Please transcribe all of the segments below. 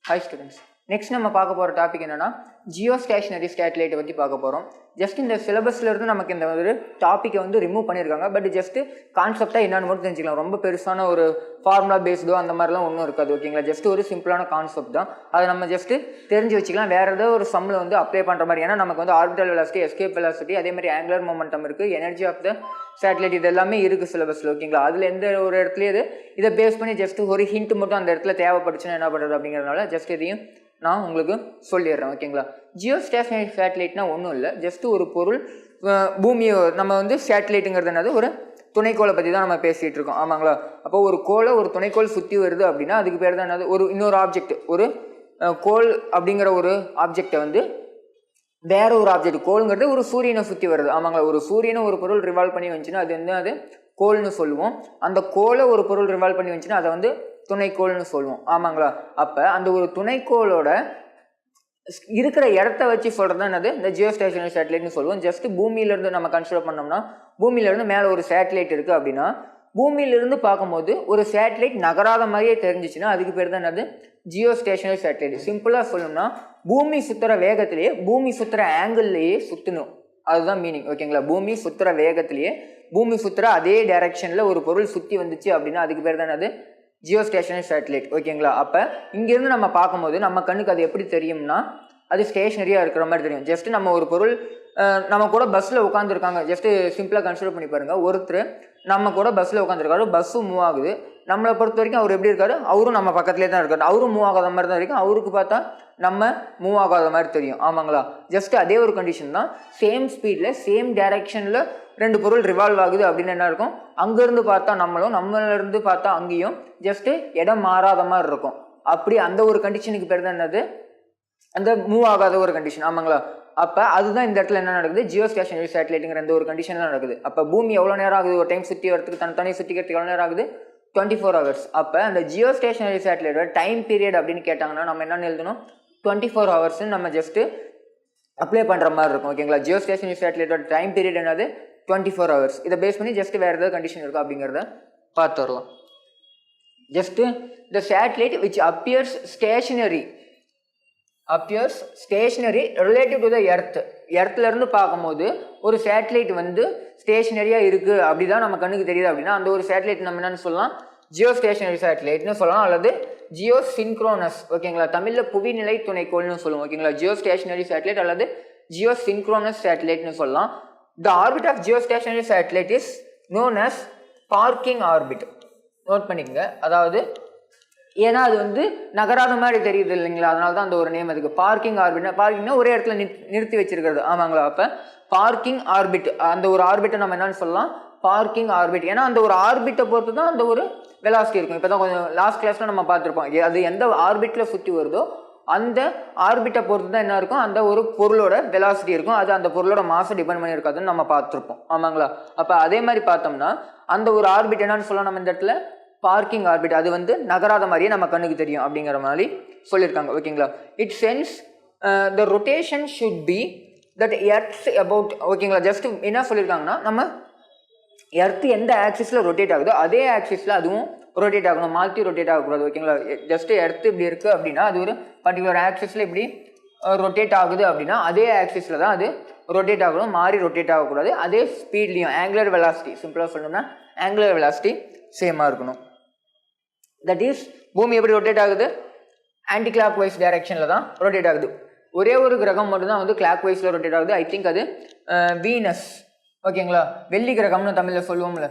Hi students. Next நம்ம பார்க்க போற டாபிக் என்னன்னா ஜியோஸ்டேஷனரி சேட்டலைட் பத்தி பார்க்க போறோம். ஜஸ்ட் இந்த சிலபஸ்ல இருந்து நமக்கு இந்த ஒரு டாபிக்கை வந்து ரிமூவ் பண்ணிருக்காங்க. பட் ஜஸ்ட் கான்செப்டா என்னன்னு மட்டும் தெரிஞ்சுக்கலாம். ரொம்ப பெருசான ஒரு ஃபார்முலா பேஸ்டோ அந்த மாதிரிலாம் ஒன்றும் இருக்காது. ஓகேங்களா, ஜஸ்ட் ஒரு சிம்பிளான கான்செப்ட் தான். அதை நம்ம ஜஸ்ட் தெரிஞ்சு வச்சுக்கலாம். வேற ஏதாவது ஒரு சம்மில் வந்து அப்ளை பண்ற மாதிரி. ஏன்னா நமக்கு வந்து ஆர்பிட்டல் வெலாசிட்டி, எஸ்கேப் வெலாசிட்டி, அதே மாதிரி ஆங்குலர் மொமெண்டம் இருக்கு, எனர்ஜி ஆஃப் த சேட்டலைட், இது எல்லாமே இருக்கு சிலபஸ்ல. ஓகேங்களா, அதுல எந்த ஒரு இடத்துலயே இதை பேஸ் பண்ணி ஜஸ்ட் ஒரு ஹிண்ட் மட்டும் அந்த இடத்துல தேவைப்பட்டுச்சுன்னா என்ன பண்றது அப்படிங்கிறதுனால ஜஸ்ட் இதையும் நான் உங்களுக்கு சொல்லிடுறேன். ஓகேங்களா, ஜியோஸ்டேஷனரி சேட்டலைட்னா ஒன்றும் இல்லை, ஜஸ்ட் ஒரு பொருள் பூமியை நம்ம வந்து சேட்டலைட்டுங்கிறது என்னது ஒரு துணைக்கோளை பற்றி தான் நம்ம பேசிகிட்டு இருக்கோம். ஆமாங்களா, அப்போ ஒரு கோளை ஒரு துணைக்கோள் சுற்றி வருது அப்படின்னா அதுக்கு பேர் தான் என்னது ஒரு இன்னொரு ஆப்ஜெக்ட். ஒரு கோள் அப்படிங்கிற ஒரு ஆப்ஜெக்டை வந்து வேற ஒரு ஆப்ஜெக்ட், கோளுங்கிறது ஒரு சூரியனை சுற்றி வருது. ஆமாங்களா, ஒரு சூரியனை ஒரு பொருள் ரிவால்வ் பண்ணி வந்துச்சுன்னா அது வந்து அது கோள்னு சொல்லுவோம். அந்த கோளை ஒரு பொருள் ரிவால்வ் பண்ணி வந்துச்சுன்னா அதை வந்து துணைக்கோள்னு சொல்லுவோம். ஆமாங்களா, அப்போ அந்த ஒரு துணைக்கோளோட இருக்கிற இடத்த வச்சு சொல்கிறது தான் என்னது இந்த ஜியோஸ்டேஷனரி சேட்டலைட்னு சொல்லுவோம். ஜஸ்ட் பூமியிலேருந்து நம்ம கன்சிடர் பண்ணோம்னா பூமியிலேருந்து மேலே ஒரு சேட்டலைட் இருக்குது அப்படின்னா பூமியிலிருந்து பார்க்கும்போது ஒரு சேட்டலைட் நகராத மாதிரியே தெரிஞ்சிச்சுன்னா அதுக்கு பேர் தான் என்னது ஜியோஸ்டேஷனரி சேட்டலைட். சிம்பிளாக சொல்லணும்னா பூமி சுற்றுற வேகத்திலேயே பூமி சுற்றுற ஆங்கிள்லேயே சுற்றணும், அதுதான் மீனிங். ஓகேங்களா, பூமி சுற்றுற வேகத்திலேயே பூமி சுற்றுற அதே டைரக்ஷனில் ஒரு பொருள் சுற்றி வந்துச்சு அப்படின்னா அதுக்கு பேர் தான் என்னது ஜியோஸ்டேஷனரி சேட்டலைட். ஓகேங்களா, அப்போ இங்கேருந்து நம்ம பார்க்கும்போது நம்ம கண்ணுக்கு அது எப்படி தெரியும்னா அது ஸ்டேஷனரியாக இருக்கிற மாதிரி தெரியும். ஜஸ்ட் நம்ம ஒரு பொருள் நம்ம கூட பஸ்ஸில் உட்காந்துருக்காங்க, ஜஸ்ட்டு சிம்பிளாக கன்சிடர் பண்ணி பாருங்கள். ஒருத்தர் நம்ம கூட பஸ்ஸில் உட்காந்துருக்காரு, பஸ்ஸும் மூவ் ஆகுது. நம்மளை பொறுத்த வரைக்கும் அவர் எப்படி இருக்காரு, அவரும் நம்ம பக்கத்துலேயே தான் இருக்காரு, அவரும் மூவ் ஆகாத மாதிரி தான் இருக்கும், அவருக்கு பார்த்தா நம்ம மூவ் ஆகாத மாதிரி தெரியும். ஆமாங்களா, ஜஸ்ட் அதே ஒரு கண்டிஷன் தான். சேம் ஸ்பீடில் சேம் டைரக்ஷனில் ரெண்டு பொருள் ரிவால்வ் ஆகுது அப்படின்னு என்ன இருக்கும், அங்கேருந்து பார்த்தா நம்மளும் நம்மளிருந்து பார்த்தா அங்கேயும் ஜஸ்ட்டு இடம் மாறாத மாதிரி இருக்கும். அப்படி அந்த ஒரு கண்டிஷனுக்கு பேர் தான் என்னது அந்த மூவ் ஆகாத ஒரு கண்டிஷன். ஆமாங்களா, அப்போ அதுதான் இந்த இடத்துல என்ன நடக்குது, ஜியோஸ்டேஷனரி சேட்டலைட்டுங்கிற இந்த ஒரு கண்டிஷன் தான் நடக்குது. அப்போ பூமி எவ்வளோ நேரம் ஆகுது ஒரு டைம் சுற்றி வரத்துக்கு, தனித்தனியாக சுற்றிக்கிறதுக்கு எவ்வளோ நேரம் ஆகுது, 24 hours. அப்போ அந்த ஜியோஸ்டேஷனரி சேட்டலைட்டோட டைம் பீரியட் அப்படின்னு கேட்டாங்கன்னா நம்ம என்னென்னு எழுதணும், 24 hours நம்ம ஜஸ்ட்டு அப்ளை பண்ணுற மாதிரி இருக்கும். ஓகேங்களா, ஜியோஸ்டேஷனரி சேட்டலைட்டோட டைம் பீரியட் என்னது 24 hours. இதை பேஸ் பண்ணி ஜஸ்ட் வேறு ஏதாவது கண்டிஷன் இருக்கும் அப்படிங்கிறத பார்த்து வரலாம். Just the satellite which appears stationary relative to the earth. எர்த்லேருந்து பார்க்கும்போது ஒரு சேட்டலைட் வந்து ஸ்டேஷனரியாக இருக்குது அப்படி தான் நம்ம கண்ணுக்கு தெரியுது அப்படின்னா அந்த ஒரு சேட்டலைட் நம்ம என்னென்னு சொல்லலாம், ஜியோஸ்டேஷனரி சேட்டலைட்னு சொல்லலாம், அல்லது ஜியோசின்க்ரோனஸ். ஓகேங்களா, தமிழில் புவிநிலை துணைக்கோள்னு சொல்லுவோம். ஓகேங்களா, ஜியோஸ்டேஷனரி சேட்டலைட் அல்லது ஜியோசின்க்ரோனஸ் சேட்டலைட்னு சொல்லலாம். The orbit of geostationary satellite is known as parking orbit. Note பண்ணிக்கங்க, அதாவது ஏன்னா அது வந்து நகராத மாதிரி தெரியுது இல்லைங்களா, அதனால தான் அந்த ஒரு நேம் அதுக்கு பார்க்கிங் ஆர்பிட். பார்க்கிங்னா ஒரே இடத்துல நிறுத்தி வச்சிருக்கிறது. ஆமாங்களா, அப்போ பார்க்கிங் ஆர்பிட், அந்த ஒரு ஆர்பிட்டை நம்ம என்னன்னு சொல்லலாம் பார்க்கிங் ஆர்பிட். ஏன்னா அந்த ஒரு ஆர்பிட்டை பொறுத்து தான் அந்த ஒரு வெலாசிட்டி இருக்கும். இப்போ தான் கொஞ்சம் லாஸ்ட் கிளாஸில் நம்ம பார்த்துருப்போம், அது எந்த ஆர்பிட்டில் சுற்றி வருதோ அந்த ஆர்பிட்டை பொறுத்து தான் என்ன இருக்கும், அந்த ஒரு பொருளோட வெலாசிட்டி இருக்கும். அது அந்த பொருளோட மாசை டிபெண்ட் பண்ணி இருக்காதுன்னு நம்ம பார்த்துருப்போம். ஆமாங்களா, அப்போ அதே மாதிரி பார்த்தோம்னா அந்த ஒரு ஆர்பிட் என்னன்னு சொல்லலாம் நம்ம இந்த இடத்துல பார்க்கிங் ஆர்பிட். அது வந்து நகராத மாதிரியே நம்ம கண்ணுக்கு தெரியும் அப்படிங்கிற மாதிரி சொல்லியிருக்காங்க. ஓகேங்களா, it sense the rotation should be that earths about. ஓகேங்களா, ஜஸ்ட் என்ன சொல்லியிருக்காங்கன்னா நம்ம எர்த்து எந்த ஆக்சிஸில் ரொட்டேட் ஆகுதோ அதே ஆக்சிஸில் அதுவும் ரொட்டேட் ஆகணும், மாற்றி ரொட்டேட் ஆகக்கூடாது. ஓகேங்களா, ஜஸ்ட் எர்த்து இப்படி இருக்குது அப்படின்னா அது ஒரு பர்டிகுலர் ஆக்சிஸில் இப்படி ரொட்டேட் ஆகுது அப்படின்னா அதே ஆக்சிஸில் தான் அது ரொட்டேட் ஆகணும், மாறி ரொட்டேட் ஆகக்கூடாது. அதே ஸ்பீட்லேயும் ஆங்குலர் வெலாசிட்டி, சிம்பிளாக சொல்லணும்னா ஆங்குலர் வெலாசிட்டி சேமாக இருக்கணும். தட் இஸ் பூமி எப்படி ரொட்டேட் ஆகுது, ஆன்டி கிளாக் வைஸ் டைரக்ஷனில் தான் ரொட்டேட் ஆகுது. ஒரே ஒரு கிரகம் மட்டும்தான் வந்து கிளாக் வைஸில் ரொட்டேட் ஆகுது, ஐ திங்க் அது வீனஸ். ஓகேங்களா, வெள்ளி கிரகம்னு தமிழில் சொல்லுவோம்ல.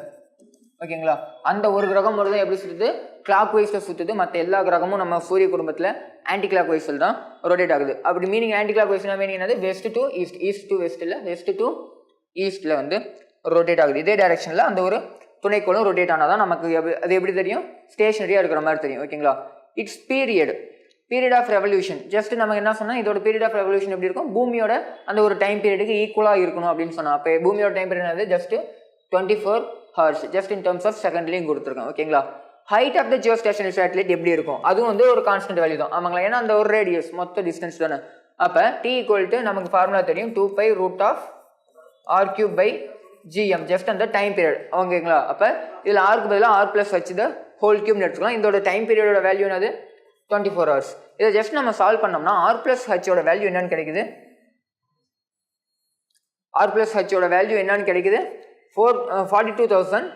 ஓகேங்களா, அந்த ஒரு கிரகம் மட்டும் தான் எப்படி சுற்றுது, கிளாக் வைஸில் சுற்றுது. மற்ற எல்லா கிரகமும் நம்ம சூரிய குடும்பத்தில் ஆன்டி கிளாக் வைஸில் தான் ரொட்டேட் ஆகுது. அப்படி மீனிங் ஆன்டி கிளாக் வைஸ்னா மீனிங் என்னது, west to east, east to west இல்லை, வெஸ்ட் டு ஈஸ்ட்டில் வந்து ரொட்டேட் ஆகுது. இதே டைரக்ஷனில் அந்த ஒரு துணைக்கோளும் ரொட்டேட் ஆனால் தான் நமக்கு அது எப்படி தெரியும், ஸ்டேஷனரியாக இருக்கிற மாதிரி தெரியும். ஓகேங்களா, it's period of revolution. Just நம்ம என்ன சொன்னால் இதோட பீரியட் ஆஃப் ரெவல்யூஷன் எப்படி இருக்கும், பூமியோட அந்த ஒரு டைம் பீரியடுக்கு ஈக்குவலாக இருக்கணும் அப்படின்னு சொன்னால் அப்போ பூமியோட டைம் பீரியட் என்னது just 24 hours, just in terms of செகண்ட்லையும் கொடுத்துருக்கோம். ஓகேங்களா, height of the geostationary satellite எப்படி இருக்கும், அதுவும் வந்து ஒரு கான்ஸ்டன்ட் வேல்யூ தான். ஆமாங்களா, ஏன்னா அந்த ஒரு ரேடியஸ் மொத்த டிஸ்டன்ஸ் தானே. அப்போ T = நமக்கு ஃபார்முலா தெரியும், 2π√r³ ஜஸ்ட் அந்த டைம் பீரியட். ஓகேங்களா, அப்போ இதில் ஆருக்கு பதிலாக r+ வச்சு த ஹோல் கியூப்னு எடுத்துக்கலாம். இதோட டைம் பீரியடோட வேல்யூ என்னது 24 hours. இதை ஜஸ்ட் நம்ம சால்வ் பண்ணோம்னா ஆர் பிளஸ் ஹெச்சோட வேல்யூ என்னன்னு கிடைக்குது, ஆர் பிளஸ் ஹெச்சோட வேல்யூ என்னன்னு கிடைக்குது 42,000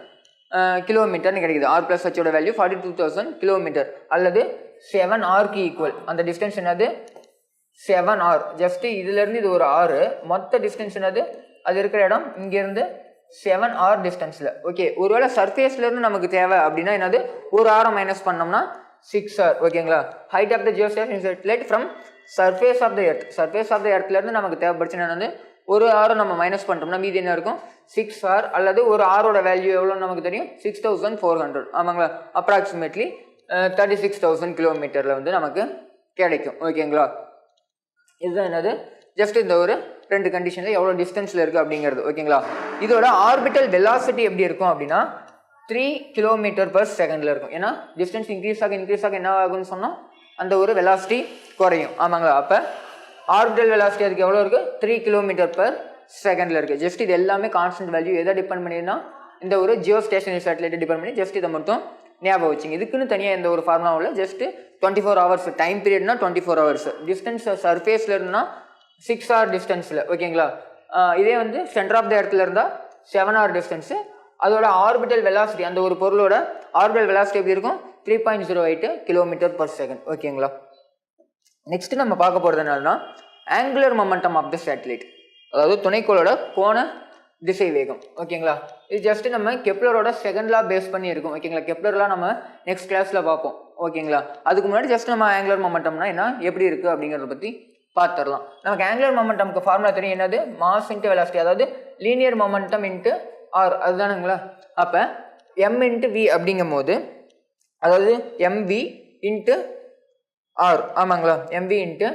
கிலோமீட்டர்னு கிடைக்குது. ஆர் பிளஸ் ஹெச்சோட வேல்யூ 42,000 கிலோமீட்டர் அல்லது 7 ஆர்க்கு ஈக்குவல். அந்த டிஸ்டன்ஸ் என்னது 7 ஆர். ஜஸ்ட் இதுலேருந்து இது ஒரு ஆறு, மொத்த டிஸ்டன்ஸ் என்னது அது இருக்கிற இடம் இங்கேருந்து 7 ஆர் டிஸ்டன்ஸில். ஓகே, ஒருவேளை சர்ஃபேஸ்லேருந்து நமக்கு தேவை அப்படின்னா என்னது ஒரு ஆரை மைனஸ் பண்ணோம்னா 6 ஆர். ஓகேங்களா, height of the geostationary satellite from surface of the earth. Surface of the எர்த்லேருந்து நமக்கு தேவைப்படுச்சுன்னா என்னது ஒரு ஆரை நம்ம மைனஸ் பண்ணிட்டோம்னா மீதி என்ன இருக்கும் 6 ஆர். அல்லது ஒரு ஆரோட வேல்யூ எவ்வளோன்னு நமக்கு தெரியும் 6400. ஆமாங்களா, அப்ராக்சிமேட்லி 36,000 கிலோமீட்டரில் வந்து நமக்கு கிடைக்கும். ஓகேங்களா, இதுதான் என்னது ஜஸ்ட் இந்த ஒரு ரெண்டு கண்டிஷனில் எவ்வளோ டிஸ்டன்ஸில் இருக்குது அப்படிங்கிறது. ஓகேங்களா, இதோட ஆர்பிட்டல் வெலாசிட்டி எப்படி இருக்கும் அப்படின்னா 3 km/s இருக்கும். ஏன்னா டிஸ்டன்ஸ் இன்க்ரீஸ் ஆக என்ன ஆகுன்னு சொன்னால் அந்த ஒரு வெலாசிட்டி குறையும். ஆமாங்களா, அப்போ ஆர்பிட்டல் வெலாசிட்டி அதுக்கு எவ்வளோ இருக்குது 3 km/s இருக்குது. ஜஸ்ட் இது எல்லாமே கான்ஸ்டன்ட் வேல்யூ. எதை டிபெண்ட் பண்ணினா இந்த ஒரு ஜியோ ஸ்டேஷனரி சேட்டலைட்டை டிபெண்ட் பண்ணி ஜஸ்ட் இதை மட்டும் ஞாபகம் வச்சுங்க. இதுக்குன்னு தனியாக எந்த ஒரு ஃபார்முலாவில் ஜஸ்ட் 24 hours டைம் பீரியட்னா 24 hours, டிஸ்டன்ஸ் சர்ஃபேஸில் இருந்தால் 6 hour டிஸ்டன்ஸில். ஓகேங்களா, இதே வந்து சென்டர் ஆஃப் த இடத்துல இருந்தால் 7 hour டிஸ்டன்ஸு. அதோட ஆர்பிட்டல் வெலாசிட்டி அந்த ஒரு பொருளோட ஆர்பிட்டல் வெலாசிட்டி எப்படி இருக்கும் 3.08 km/s. ஓகேங்களா, நெக்ஸ்ட் நம்ம பார்க்க போகிறது என்னன்னா angular momentum of the satellite, அதாவது துணைக்கோளோட கோண திசை வேகம். ஓகேங்களா, இது ஜஸ்ட் நம்ம கெப்லரோட செகண்ட் லா பேஸ் பண்ணி இருக்கும். ஓகேங்களா, கெப்லர்லாம் நம்ம நெக்ஸ்ட் கிளாஸில் பார்ப்போம். ஓகேங்களா, அதுக்கு முன்னாடி ஜஸ்ட் நம்ம ஆங்குலர் மொமெண்டம்னா என்ன எப்படி இருக்குது அப்படிங்கிறத பற்றி பார்த்துடலாம். நமக்கு ஆங்குலர் மொமெண்டம்க்கு ஃபார்முலா தெரியும், என்னது மாஸ் இன்ட்டு வெலாசிட்டி, அதாவது லீனியர் மொமெண்டம் இன்ட்டு ஆர், அதுதானுங்களா. அப்போ எம் இன்ட்டு வி அப்படிங்கும் போது அதாவது எம்வி இன்ட்டு ஆர். ஆமாங்களா, எம்வி இன்ட்டு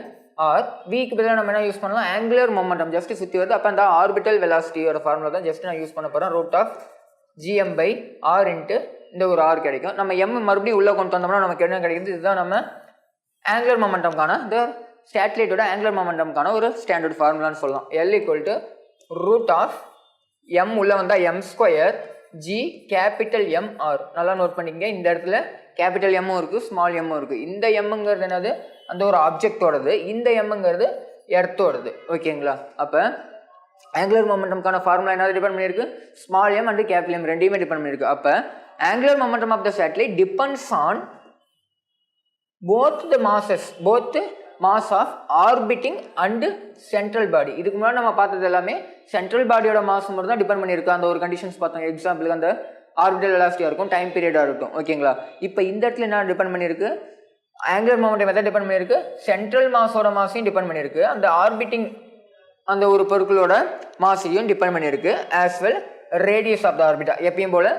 ஆர். விக்கு பதிலாக நம்ம என்ன யூஸ் பண்ணலாம் ஆங்குலர் மொமெண்டம் ஜஸ்ட் சுற்றி வருது. அப்போ அந்த ஆர்பிட்டல் வெலாசிட்டியோட ஃபார்முலா தான் ஜஸ்ட் நான் யூஸ் பண்ண போகிறேன். √GM/r இன்ட்டு இந்த ஒரு ஆர் கிடைக்கும். நம்ம எம் மறுபடியும் உள்ளே கொண்டு வந்தோம்னா நமக்கு என்ன கிடைக்குது, இதுதான் நம்ம ஆங்குலர் மொமெண்டம்கான இந்த சேட்டலைட்டோட ஆங்குலர் மொமெண்டம்கான ஒரு ஸ்டாண்டர்ட் ஃபார்முலான்னு சொல்லலாம். L √M உள்ளே வந்தால் m² G கேபிட்டல் MR. நல்லா நோட் பண்ணிக்கங்க, இந்த இடத்துல கேபிட்டல் எம்மும் இருக்குது ஸ்மால் எம்மும் இருக்குது. இந்த எம்முங்கிறது என்னது அந்த ஒரு ஆப்ஜெக்டோடது, இந்த எம்முங்கிறது எர்த்தோடது. ஓகேங்களா, அப்போ ஆங்குலர் மொமெண்டம்கான ஃபார்முலா என்ன டிபெண்ட் பண்ணியிருக்கு small M and capital M ரெண்டையுமே டிபெண்ட் பண்ணியிருக்கு. அப்போ angular momentum of the satellite depends on both mass of orbiting and central body. இதுக்கு முன்னாடி நம்ம பார்த்தது எல்லாமே சென்ட்ரல் பாடியோட மாஸ் மட்டும் தான் டிபெண்ட் பண்ணியிருக்கு. அந்த ஒரு கண்டிஷன்ஸ் பார்த்தோம், எக்ஸாம்பிளுக்கு அந்த ஆர்பிட்டல் வெலாசிட்டியாக இருக்கும், டைம் பீரியடாக இருக்கும். ஓகேங்களா, இப்போ இந்த இடத்துல என்ன டிபெண்ட் பண்ணியிருக்கு ஆங்குலர் மொமெண்டம் எதை டிபெண்ட் பண்ணியிருக்கு சென்ட்ரல் மாஸோட மாஸையும் டிபெண்ட் பண்ணியிருக்கு, அந்த ஆர்பிட்டிங் அந்த ஒரு பொருட்களோட மாஸையும் டிபெண்ட் பண்ணியிருக்கு, as well radius of the ஆர்பிட்டா எப்பயும் போல்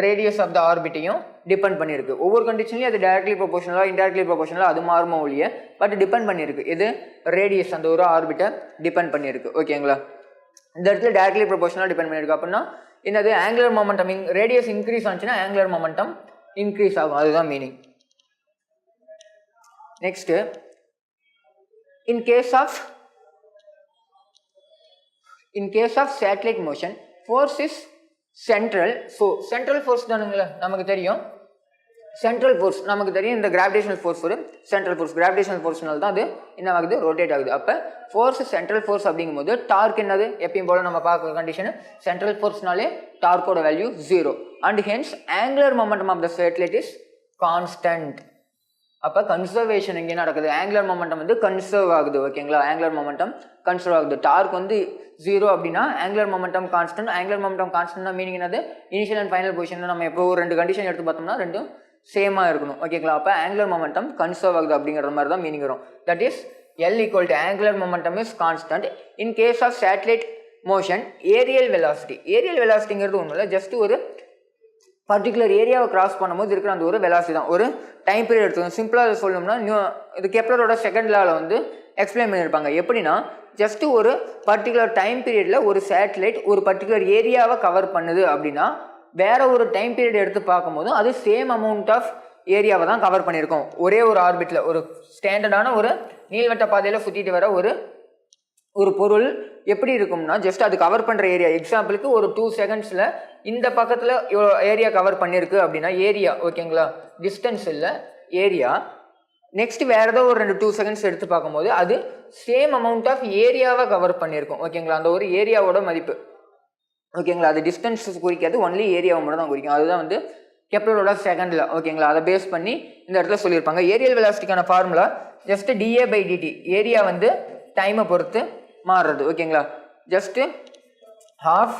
ரேடியஸ் ஆஃப் த ஆர்பிட்டையும் டிபெண்ட் பண்ணியிருக்கு. ஒவ்வொரு கண்டிஷன்லையும் அது டைரக்ட்லி ப்ரொபோஷனலாக இன்டைரக்ட்லி ப்ரொபோஷனலாக அது மாறுமோ ஒழிய பட் டிபெண்ட் பண்ணியிருக்கு. இது ரேடியஸ் அந்த ஒரு ஆர்பிட்டை டிபெண்ட் பண்ணியிருக்கு. ஓகேங்களா, இந்த இடத்துல டைரக்ட்லி ப்ரொபோஷனலாக டிபெண்ட் பண்ணியிருக்கு. அப்படின்னா என்னது ஆங்குலர் மொமெண்டம் ரேடியஸ் இன்க்ரீஸ் ஆச்சுன்னா ஆங்குலர் மொமெண்டம் இன்க்ரீஸ் ஆகும், அதுதான் meaning. Next, in case of satellite motion force is central. So central force தானுங்களா நமக்கு தெரியும். சென்ட்ரல் ஃபோர்ஸ் நமக்கு தெரியும், இந்த கிராவிடேஷனல் ஃபோர்ஸ் ஒரு சென்ட்ரல் ஃபோர்ஸ், கிராவிடேஷனல் ஃபோர்ஸ்னால தான் அது என்ன ஆகுது ரொட்டேட் ஆகுது. அப்போ ஃபோர்ஸ் சென்ட்ரல் ஃபோர்ஸ் அப்படிங்கும்போது டார்க் என்னது எப்பயும் போல நம்ம பார்க்குற கண்டிஷன் சென்ட்ரல் ஃபோர்ஸ்னாலே டார்க்கோட value 0 and hence angular momentum of the satellite is constant. அப்போ கன்சர்வேஷன் இங்கே நடக்குது, ஆங்குலர் மொமெண்டம் வந்து கன்சர்வ் ஆகுது. ஓகேங்களா, ஆங்குலர் மொமெண்டம் கன்சர்வ் ஆகுது. டார்க் வந்து 0 அப்படின்னா angular momentum constant. Angular momentum கான்ஸ்டன்ட்னா மீனிங் என்னது இனிஷியல் அண்ட் ஃபைனல் பொசிஷன் நம்ம எப்போ ஒரு ரெண்டு கண்டிஷன் எடுத்து பார்த்தோம்னா ரெண்டும் சேமாக இருக்கணும். ஓகேங்களா, அப்போ ஆங்குலர் மொமெண்டம் கன்சர்வ் ஆகுது அப்படிங்கிற மாதிரி தான் மீனிங் வரும். That is L = angular momentum is constant in case of satellite motion. Areal வெலாசிட்டிங்கிறது ஒன்றும் இல்லை, ஜஸ்ட் ஒரு பர்டிகுலர் ஏரியாவை கிராஸ் பண்ணும்போது இருக்கிற அந்த ஒரு வெலாசிட்டி தான். ஒரு டைம் பீரியட் எடுத்துக்கணும். சிம்பிளாக சொல்லணும்னா இது கெப்லரோட செகண்ட் லாவில் வந்து எக்ஸ்பிளைன் பண்ணியிருப்பாங்க. எப்படின்னா ஜஸ்ட் ஒரு பர்டிகுலர் டைம் பீரியடில் ஒரு சேட்டலைட் ஒரு பர்டிகுலர் ஏரியாவை கவர் பண்ணுது அப்படின்னா வேற ஒரு டைம் பீரியட் எடுத்து பார்க்கும்போது அது சேம் அமௌண்ட் ஆஃப் ஏரியாவை தான் கவர் பண்ணியிருக்கோம். ஒரே ஒரு ஆர்பிட்டில் ஒரு ஸ்டாண்டர்டான ஒரு நீள்வட்ட பாதையில் சுற்றிட்டு வர ஒரு பொருள் எப்படி இருக்கும்னா ஜஸ்ட் அது கவர் பண்ணுற ஏரியா, எக்ஸாம்பிளுக்கு ஒரு 2 செகண்ட்ஸில் இந்த பக்கத்தில் இவ்வளோ ஏரியா கவர் பண்ணியிருக்கு அப்படின்னா ஏரியா. ஓகேங்களா, டிஸ்டன்ஸ் இல்லை ஏரியா. நெக்ஸ்ட் வேறு ஏதோ ஒரு 2 செகண்ட்ஸ் எடுத்து பார்க்கும்போது அது சேம் அமௌண்ட் ஆஃப் ஏரியாவை கவர் பண்ணியிருக்கும். ஓகேங்களா, அந்த ஒரு ஏரியாவோட மதிப்பு. ஓகேங்களா, அது டிஸ்டன்ஸ் குறிக்காது, ஒன்லி ஏரியாவை மட்டும் தான் குறிக்கும். அதுதான் வந்து கெப்லரோட செகண்டில். ஓகேங்களா, அதை பேஸ் பண்ணி இந்த இடத்துல சொல்லியிருப்பாங்க. ஏரியல் வெலாசிட்டிக்கான ஃபார்முலா ஜஸ்ட் dA/dt. ஏரியா வந்து டைமை பொறுத்து மாறுறது. ஓகேங்களா, just half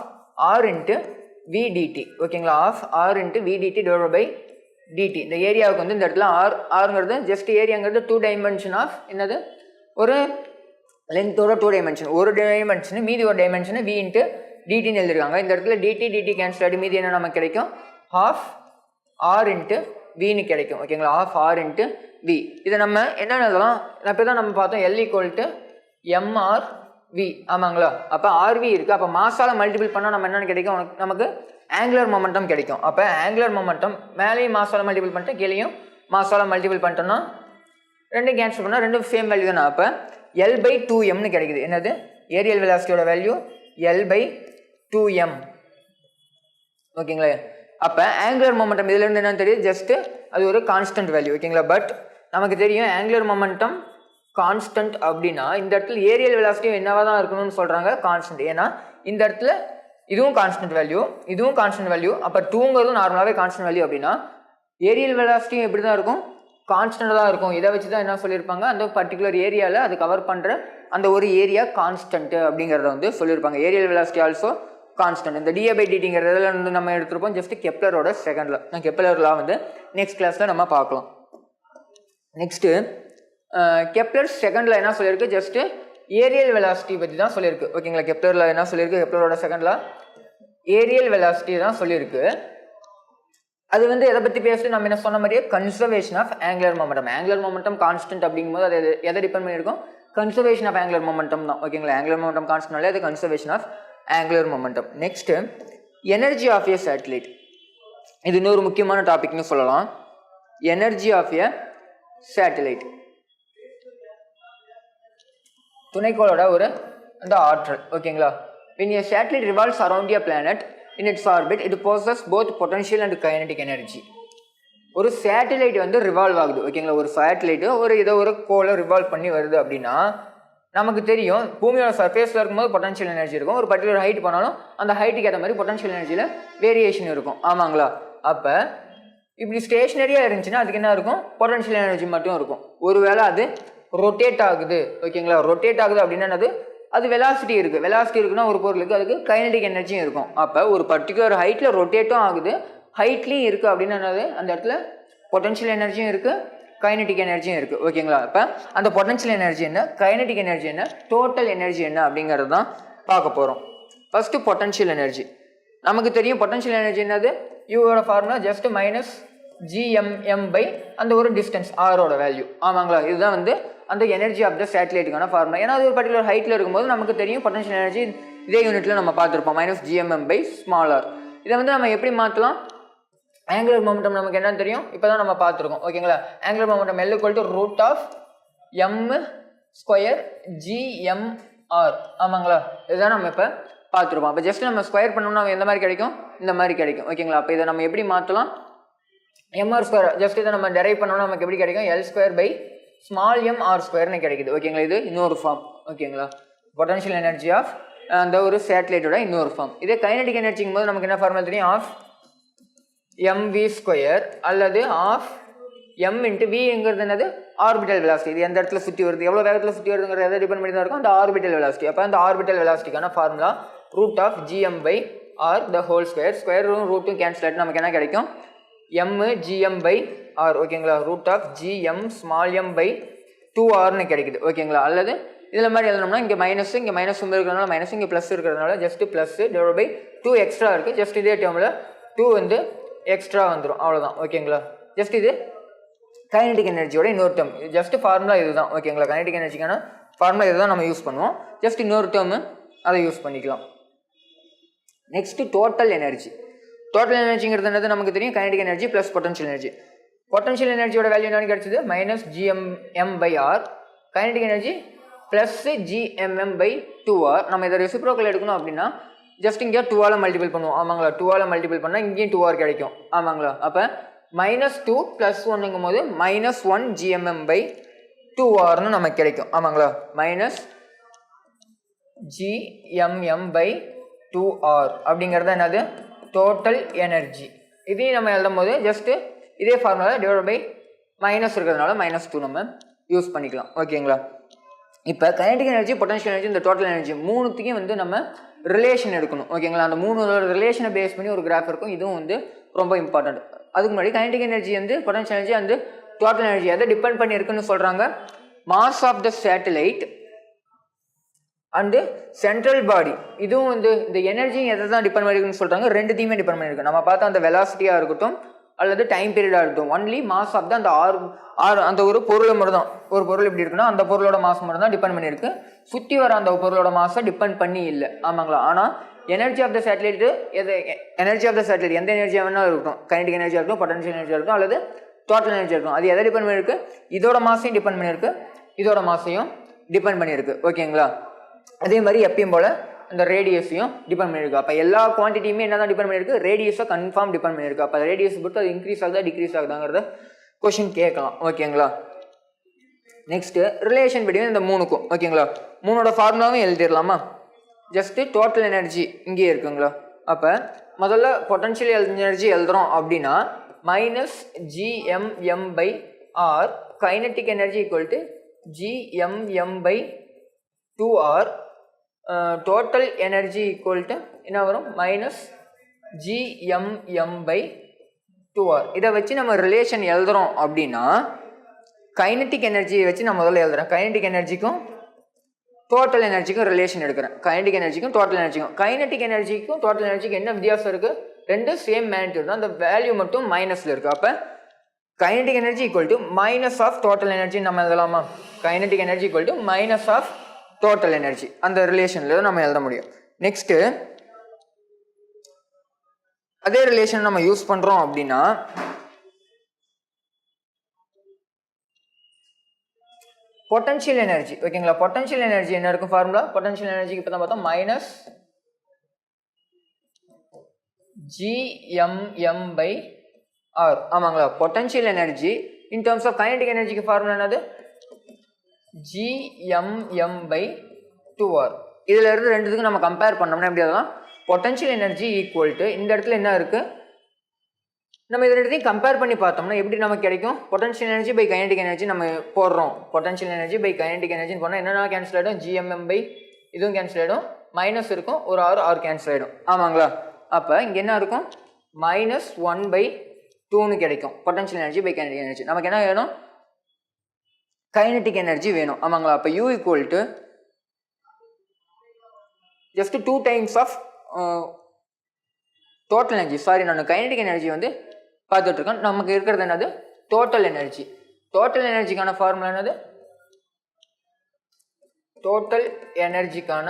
r into vdt. ஓகேங்களா, half r into vdt divided by dt. இந்த ஏரியாவுக்கு வந்து இந்த இடத்துல ஆர்ங்கிறது ஜஸ்ட் ஏரியாங்கிறது 2 டைமென்ஷன் ஆஃப் என்னது ஒரு லென்த்தோட 2 டைமென்ஷன். ஒரு டைமென்ஷனு மீதி ஒரு டைமென்ஷனு v இன்ட்டு டிடின்னு எழுதிருக்காங்க. இந்த இடத்துல dt கேன்சல் ஆகிட்டு மீதி என்ன நமக்கு கிடைக்கும், ஹாஃப் ஆர் இன்ட்டு வின்னு கிடைக்கும். ஓகேங்களா, ஹாஃப் ஆர் இன்ட்டு வி. இதை நம்ம என்ன எழுதலாம், இப்போ தான் நம்ம பார்த்தோம் L = mRv. ஆமாங்களா, அப்போ ஆர்வி இருக்குது. அப்போ மாசால் மல்டிபிள் பண்ணால் நம்ம என்னென்னு கிடைக்கும், நமக்கு ஆங்குலர் மொமெண்டம் கிடைக்கும். அப்போ ஆங்குலர் மொமெண்டம் மேலேயும் மாசால் மல்டிபிள் பண்ணிட்டு கீழேயும் மாசால் மல்டிபிள் பண்ணிட்டோம்னா ரெண்டும் கேன்சல் பண்ணால் ரெண்டும் சேம் வேல்யூ தானே. அப்போ L/2mனு கிடைக்குது. என்னது, ஏரியல் வெலாசிட்டியோட வேல்யூ L/2m. ஓகேங்களா, அப்போ ஆங்குலர் மொமெண்டம் இதுலேருந்து என்னன்னு தெரியுது, ஜஸ்ட்டு அது ஒரு கான்ஸ்டன்ட் வேல்யூ. ஓகேங்களா, பட் நமக்கு தெரியும் ஆங்குலர் மொமெண்டம் கான்ஸ்டன்ட் அப்படின்னா இந்த இடத்துல ஏரியல் வெலாசிட்டி என்னவாக தான் இருக்கணும்னு சொல்கிறாங்க, கான்ஸ்டன்ட். ஏன்னா இந்த இடத்துல இதுவும் கான்ஸ்டன்ட் வேல்யூ, இதுவும் கான்ஸ்டன்ட் வேல்யூ. அப்போ 2ங்கிறதும் நார்மலாகவே கான்ஸ்டன்ட் வேல்யூ அப்படின்னா ஏரியல் வெலாசிட்டியும் எப்படி தான் இருக்கும், கான்ஸ்டன்ட் தான் இருக்கும். இதை வச்சு தான் என்ன சொல்லியிருப்பாங்க, அந்த பர்டிகுலர் ஏரியாவில் அது கவர் பண்ணுற அந்த ஒரு ஏரியா கான்ஸ்டன்ட் அப்படிங்கிறத வந்து சொல்லியிருப்பாங்க. Areal velocity also constant. இந்த dA/dtங்கிறதுல வந்து நம்ம எடுத்துருப்போம் ஜஸ்ட் கெப்லரோட செகண்டில். நான் கெப்லர்லாம் வந்து நெக்ஸ்ட் கிளாஸில் நம்ம பார்க்கலாம். நெக்ஸ்ட்டு கெப்லர் செகண்டில் என்ன சொல்லியிருக்கு, ஜஸ்ட்டு ஏரியல் வெலாசிட்டி பற்றி தான் சொல்லியிருக்கு. ஓகேங்களா, கெப்லரில் என்ன சொல்லியிருக்கு, கெப்லரோட செகண்டில் ஏரியல் வெலாசிட்டி தான் சொல்லியிருக்கு. அது வந்து எதை பற்றி பேசுது, நம்ம என்ன சொன்ன மாதிரியே conservation of angular momentum. Angular momentum constant அப்படிங்கும்போது அது எதை டிபெண்ட் பண்ணியிருக்கும், கன்சர்வேஷன் ஆஃப் ஆங்குலர் மொமெண்டம் தான். ஓகேங்களா, ஆங்குலர் மொமெண்டம் கான்ஸ்டன்ட்னாலே அது conservation of angular momentum. Next energy of a satellite. இது இன்னொரு முக்கியமான டாபிக்னு சொல்லலாம். எனர்ஜி ஆஃப் எ சேட்டலைட், துணைக்கோளோட ஒரு அந்த ஆற்றல். ஓகேங்களா, when a satellite revolves around a planet in its orbit it possesses both potential and kinetic energy. ஒரு சேட்டலைட் வந்து ரிவால்வ் ஆகுது. ஓகேங்களா, ஒரு சேட்டலைட்டு ஒரு ஏதோ ஒரு கோளை ரிவால்வ் பண்ணி வருது அப்படின்னா நமக்கு தெரியும் பூமியோட சர்ஃபேஸில் இருக்கும்போது பொட்டன்ஷியல் எனர்ஜி இருக்கும். ஒரு பர்டிகுலர் ஹைட் போனாலும் அந்த ஹைட்டுக்கு ஏற்ற மாதிரி பொட்டன்ஷியல் எனர்ஜியில் வேரியேஷன் இருக்கும். ஆமாங்களா, அப்போ இப்படி ஸ்டேஷனரியாக இருந்துச்சுன்னா அதுக்கு என்ன இருக்கும், பொட்டன்ஷியல் எனர்ஜி மட்டும் இருக்கும். ஒருவேளை அது ரொட்டேட் ஆகுது. ஓகேங்களா, ரொட்டேட் ஆகுது அப்படின்னா அது வெலாசிட்டி இருக்குது. வெலாசிட்டி இருக்குன்னா ஒரு பொருளுக்கு அதுக்கு கைனடிக் எனர்ஜியும் இருக்கும். அப்போ ஒரு பர்டிகுலர் ஹைட்டில் ரொட்டேட்டும் ஆகுது, ஹைட்லேயும் இருக்குது அப்படின்னா என்னது, அந்த இடத்துல பொட்டன்ஷியல் எனர்ஜியும் இருக்குது, கைனடிக் எனர்ஜியும் இருக்குது. ஓகேங்களா, இப்போ அந்த பொட்டன்ஷியல் எனர்ஜி என்ன, கைனடிக் எனர்ஜி என்ன, டோட்டல் எனர்ஜி என்ன அப்படிங்கிறது தான் பார்க்க போகிறோம். First potential energy. நமக்கு தெரியும் பொட்டன்ஷியல் எனர்ஜி என்னது, யூவோட ஃபார்முலா ஜஸ்ட் -gmm பை அந்த ஒரு டிஸ்டன்ஸ் ஆரோட வேல்யூ. ஆமாங்களா, இதுதான் வந்து அந்த எனர்ஜி ஆஃப் த சேட்டலைட்டுக்கான ஃபார்முலா. ஏன்னா அது ஒரு பர்டிகுலர் ஹைட்டில் இருக்கும்போது நமக்கு தெரியும் பொட்டன்ஷியல் எனர்ஜி இதே யூனிட்டில் நம்ம பார்த்துருப்போம் -gmm பை ஸ்மால். இதை வந்து நம்ம எப்படி மாற்றலாம், ஆங்குலர் மொமெண்டம் நமக்கு என்னன்னு தெரியும், இப்போ தான் நம்ம பார்த்துருக்கோம். ஓகேங்களா, ஆங்குலர் மொமெண்டம் L = m²gmr. ஆமாங்களா, இதுதான் நம்ம இப்போ பார்த்துருப்போம். அப்போ ஜஸ்ட் நம்ம ஸ்கொயர் பண்ணோம்னா எந்த மாதிரி கிடைக்கும், இந்த மாதிரி கிடைக்கும். ஓகேங்களா, அப்போ இதை நம்ம எப்படி மாற்றலாம், mr². ஜஸ்ட் இதை நம்ம டெரைவ் பண்ணோம்னா நமக்கு எப்படி கிடைக்கும், L²/m r² கிடைக்குது. ஓகேங்களா, இது இன்னொரு ஃபார்ம். ஓகேங்களா, பொட்டன்ஷியல் எனர்ஜி ஆஃப் அந்த ஒரு சேட்டலைட்டோட இன்னொரு ஃபார்ம். இதே கைனடிக் எனர்ஜிங்கும் போது நமக்கு என்ன ஃபார்முலா தெரியும், ஆஃப் mv² அல்லது ஆஃப் m இன்ட்டு விங்கிறது என்னது, ஆர்பிட்டல் வெலாசிட்டி. இது எந்த இடத்துல சுற்றி வருது, எவ்வளோ வேகத்தில் சுற்றி வருதுங்கிறது எதை டிபெண்ட் பண்ணி தான் இருக்கும், அந்த ஆர்பிட்டல் வெலாசிட்டி. அப்போ அந்த ஆர்பிட்டல் வெலாசிட்டிக்கான formula √gm/r the whole square. Square ரூட்டும் கேன்சல் ஆகிட்டு நமக்கு என்ன கிடைக்கும், m/gm/r. ஓகேங்களா, √gm/m/2r கிடைக்குது. ஓகேங்களா, அல்லது இதில் மாதிரி எழுதணும்னா இங்கே மைனஸ், இங்கே மைனஸ் இருக்கிறதுனால மைனஸ், இங்கே ப்ளஸ் இருக்கிறதுனால ஜஸ்ட் ப்ளஸ் /2 எக்ஸ்ட்ரா இருக்குது. ஜஸ்ட் இதே டேர்மில் 2 வந்து எக்ஸ்ட்ரா வந்துடும், அவ்வளோதான். ஓகேங்களா, ஜஸ்ட் இது கைனடிக் எனர்ஜியோட இன்னொரு டேர்ம். ஜஸ்ட் ஃபார்முலா இதுதான். ஓகேங்களா, கைனடிக் எனர்ஜிக்கான ஃபார்முலா இதுதான் நம்ம யூஸ் பண்ணுவோம். ஜஸ்ட் இன்னொரு டேர்மு அதை யூஸ் பண்ணிக்கலாம். Next total energy. டோட்டல் எனர்ஜிங்கிறது என்னது நமக்கு தெரியும், kinetic energy plus potential energy. Potential எனர்ஜியோட வேல்யூ என்னன்னு கிடைச்சது, -gmm/r. Kinetic energy +gmm/2r. நம்ம இதை ரெசிப்ரோக்கல் எடுக்கணும் அப்படின்னா ஜஸ்ட் இங்கே 2ஆல் மல்டிபிள் பண்ணுவோம். ஆமாங்களா, 2ஆல் மல்டிபிள் பண்ணால் இங்கேயும் 2r கிடைக்கும். ஆமாங்களா, அப்போ -2 + 1ங்கும் போது -1 gmm/2rன்னு நமக்கு கிடைக்கும். ஆமாங்களா? -gmm/2r அப்படிங்கிறது என்னது? Total energy. இதையும் நம்ம எழுதும் போது ஜஸ்ட் இதே ஃபார்முலா டிவைட் பை மைனஸ் இருக்கிறதுனால -2 நம்ம யூஸ் பண்ணிக்கலாம். ஓகேங்களா? இப்போ கைனடிக் எனர்ஜி, பொட்டன்ஷியல் எனர்ஜி, இந்த டோட்டல் எனர்ஜி மூணுத்துக்கும் வந்து நம்ம ரிலேஷன் எடுக்கணும். ஓகேங்களா? அந்த மூணோட ரிலேஷனை பேஸ் பண்ணி ஒரு கிராஃப் இருக்கும். இதுவும் வந்து ரொம்ப இம்பார்ட்டன்ட். அதுக்கு முன்னாடி கைனடிக் எனர்ஜி வந்து பொட்டன்ஷியல் எனர்ஜி வந்து டோட்டல் எனர்ஜி எதை டிபெண்ட் பண்ணி இருக்குன்னு சொல்கிறாங்க? Mass of the satellite and central body. இதுவும் வந்து இந்த எனர்ஜி எதை தான் டிபெண்ட் பண்ணிருக்குன்னு சொல்கிறாங்க? ரெண்டுத்தையுமே டிபெண்ட் பண்ணியிருக்கு. நம்ம பார்த்தா அந்த வெலாசிட்டியாக இருக்கட்டும் அல்லது டைம் பீரியடாக இருக்கட்டும், ஒன்லி மாஸ் ஆஃப் தான் அந்த அந்த ஒரு பொருளை மட்டும் தான். ஒரு பொருள் எப்படி இருக்குன்னா அந்த பொருளோட மாஸ் மட்டும் தான் டிபெண்ட் பண்ணியிருக்கு. சுற்றி வர அந்த பொருளோட மாஸை டிபெண்ட் பண்ணி இல்லை. ஆமாங்களா? ஆனால் energy of the satellite energy of the satellite எந்த எனர்ஜியாக வேணாலும் இருக்கட்டும், கைனடிக் எனர்ஜியாக இருக்கட்டும், பொட்டன்ஷியல் எனர்ஜியாக இருக்கட்டும் அல்லது டோட்டல் எனர்ஜியாக இருக்கட்டும், அது எதை டிபெண்ட் பண்ணியிருக்கு? இதோட மாசையும் டிபெண்ட் பண்ணியிருக்கு, இதோட மாசையும் டிபெண்ட் பண்ணியிருக்கு. ஓகேங்களா? அதே மாதிரி எப்பயும் போல் இந்த ரேடியஸையும் டிபெண்ட் பண்ணியிருக்கு. அப்போ எல்லா குவான்டிட்டியுமே என்ன தான் டிபெண்ட் பண்ணியிருக்கு? ரேடியஸை கன்ஃபார்ம் டிபெண்ட் பண்ணியிருக்கு. அப்போ ரேடியஸ் பொறுத்து அது இன்க்ரீஸ் ஆகுதா டிக்ரீஸ் ஆகுதாங்கிறத கொஷின் கேட்கலாம். ஓகேங்களா? நெக்ஸ்ட்டு ரிலேஷன் பிட்வீன் இந்த மூணுக்கும். ஓகேங்களா? மூணோட ஃபார்முலாவும் எழுதிடலாமா? ஜஸ்ட்டு டோட்டல் எனர்ஜி இங்கே இருக்குங்களா? அப்போ முதல்ல பொட்டன்ஷியல் எனர்ஜி எழுதுகிறோம் அப்படின்னா -gmm/r, kinetic energy equal to gmm/2r, total energy equal to என்ன வரும்? -gmm/2r. இதை வச்சு நம்ம ரிலேஷன் எழுதுகிறோம் அப்படின்னா கைனட்டிக் எனர்ஜியை வச்சு நான் முதல்ல எழுதுறேன். கைனட்டிக் எனர்ஜிக்கும் டோட்டல் எனர்ஜிக்கும் ரிலேஷன் எடுக்கிறேன். கைனட்டிக் எனர்ஜிக்கும் டோட்டல் எனர்ஜிக்கும். கைனட்டிக் எனர்ஜிக்கும் டோட்டல் எனர்ஜிக்கும் என்ன வித்தியாசம் இருக்குது? ரெண்டும் சேம் மேக்னிட்யூட் தான், அந்த வேல்யூ மட்டும் மைனஸில் இருக்குது. அப்போ kinetic energy equal to minus of total energy நம்ம எழுதலாமா? Kinetic energy equal to minus of total energy. அந்த ரிலேஷனில் நம்ம எழுத முடியும். நெக்ஸ்ட்டு அதே ரிலேஷன் நம்ம யூஸ் பண்ணுறோம் அப்படின்னா பொட்டன்ஷியல் எனர்ஜி. ஓகேங்களா? பொட்டன்ஷியல் எனர்ஜி என்ன இருக்கும் ஃபார்முலா? பொட்டன்ஷியல் எனர்ஜிக்கு இப்போ தான் பார்த்தோம் -gmm/r. ஆமாங்களா? Potential energy in terms of kinetic எனர்ஜிக்கு ஃபார்முலா என்னது? gmm/2r. இதில் இருந்து ரெண்டுத்துக்கும் நம்ம கம்பேர் பண்ணோம்னா எப்படி அதெல்லாம்? பொட்டன்ஷியல் எனர்ஜி ஈக்குவல் டு இந்த இடத்துல என்ன இருக்குது? நம்ம இது ரெண்டுத்தையும் கம்பேர் பண்ணி பார்த்தோம்னா எப்படி நமக்கு கிடைக்கும்? Potential energy by kinetic energy நம்ம போடுறோம். பொட்டன்ஷியல் எனர்ஜி பை கைனடிக் எனர்ஜின்னு போனால் என்னென்ன கேன்சல் ஆகிடும்? gmm இதுவும் கேன்சல் ஆகிடும், மைனஸ் இருக்கும், ஒரு ஆர் கேன்சல் ஆகிடும். ஆமாங்களா? அப்போ இங்கே என்ன இருக்கும்? -1/2ன்னு கிடைக்கும் potential energy by kinetic energy. நமக்கு என்ன வேணும்? கைனடிக் எனர்ஜி வேணும். ஆமாங்களா? அப்போ U equal to just 2 times of total energy. Sorry, நான் கைனடிக் எனர்ஜி வந்து பார்த்துட்ருக்கேன். நமக்கு இருக்கிறது என்னது? Total energy. டோட்டல் எனர்ஜிக்கான ஃபார்முலா என்னது? டோட்டல் எனர்ஜிக்கான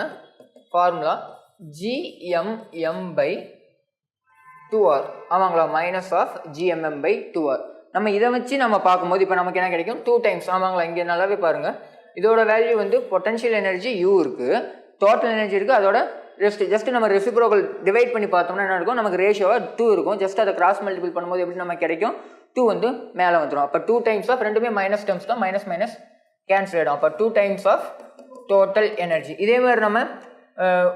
ஃபார்முலா gmm/2r. ஆமாங்களா? Minus of gmm/2r. நம்ம இதை வச்சு நம்ம பார்க்கும்போது இப்போ நமக்கு என்ன கிடைக்கும்? 2 டைம்ஸ். ஆமாங்களா? இங்கே நல்லாவே பாருங்கள், இதோட வேல்யூ வந்து பொட்டன்ஷியல் எனர்ஜி U இருக்குது, டோட்டல் எனர்ஜி இருக்குது, அதோட ஜஸ்ட் நம்ம ரெசிப்ரோக்கல் டிவைட் பண்ணி பார்த்தோம்னா என்ன இருக்கும்? நமக்கு ரேஷியோவாக 2 இருக்கும். ஜஸ்ட் அதை கிராஸ் மல்டிபிள் பண்ணும்போது எப்படி நமக்கு கிடைக்கும்? 2 வந்து மேலே வந்துடும். அப்போ 2 டைம்ஸ் ஆஃப், ரெண்டுமே மைனஸ் டேர்ம்ஸ் தான், மைனஸ் மைனஸ் கேன்சல் ஆகிடும். அப்போ 2 டைம்ஸ் ஆஃப் டோட்டல் எனர்ஜி. இதே மாதிரி நம்ம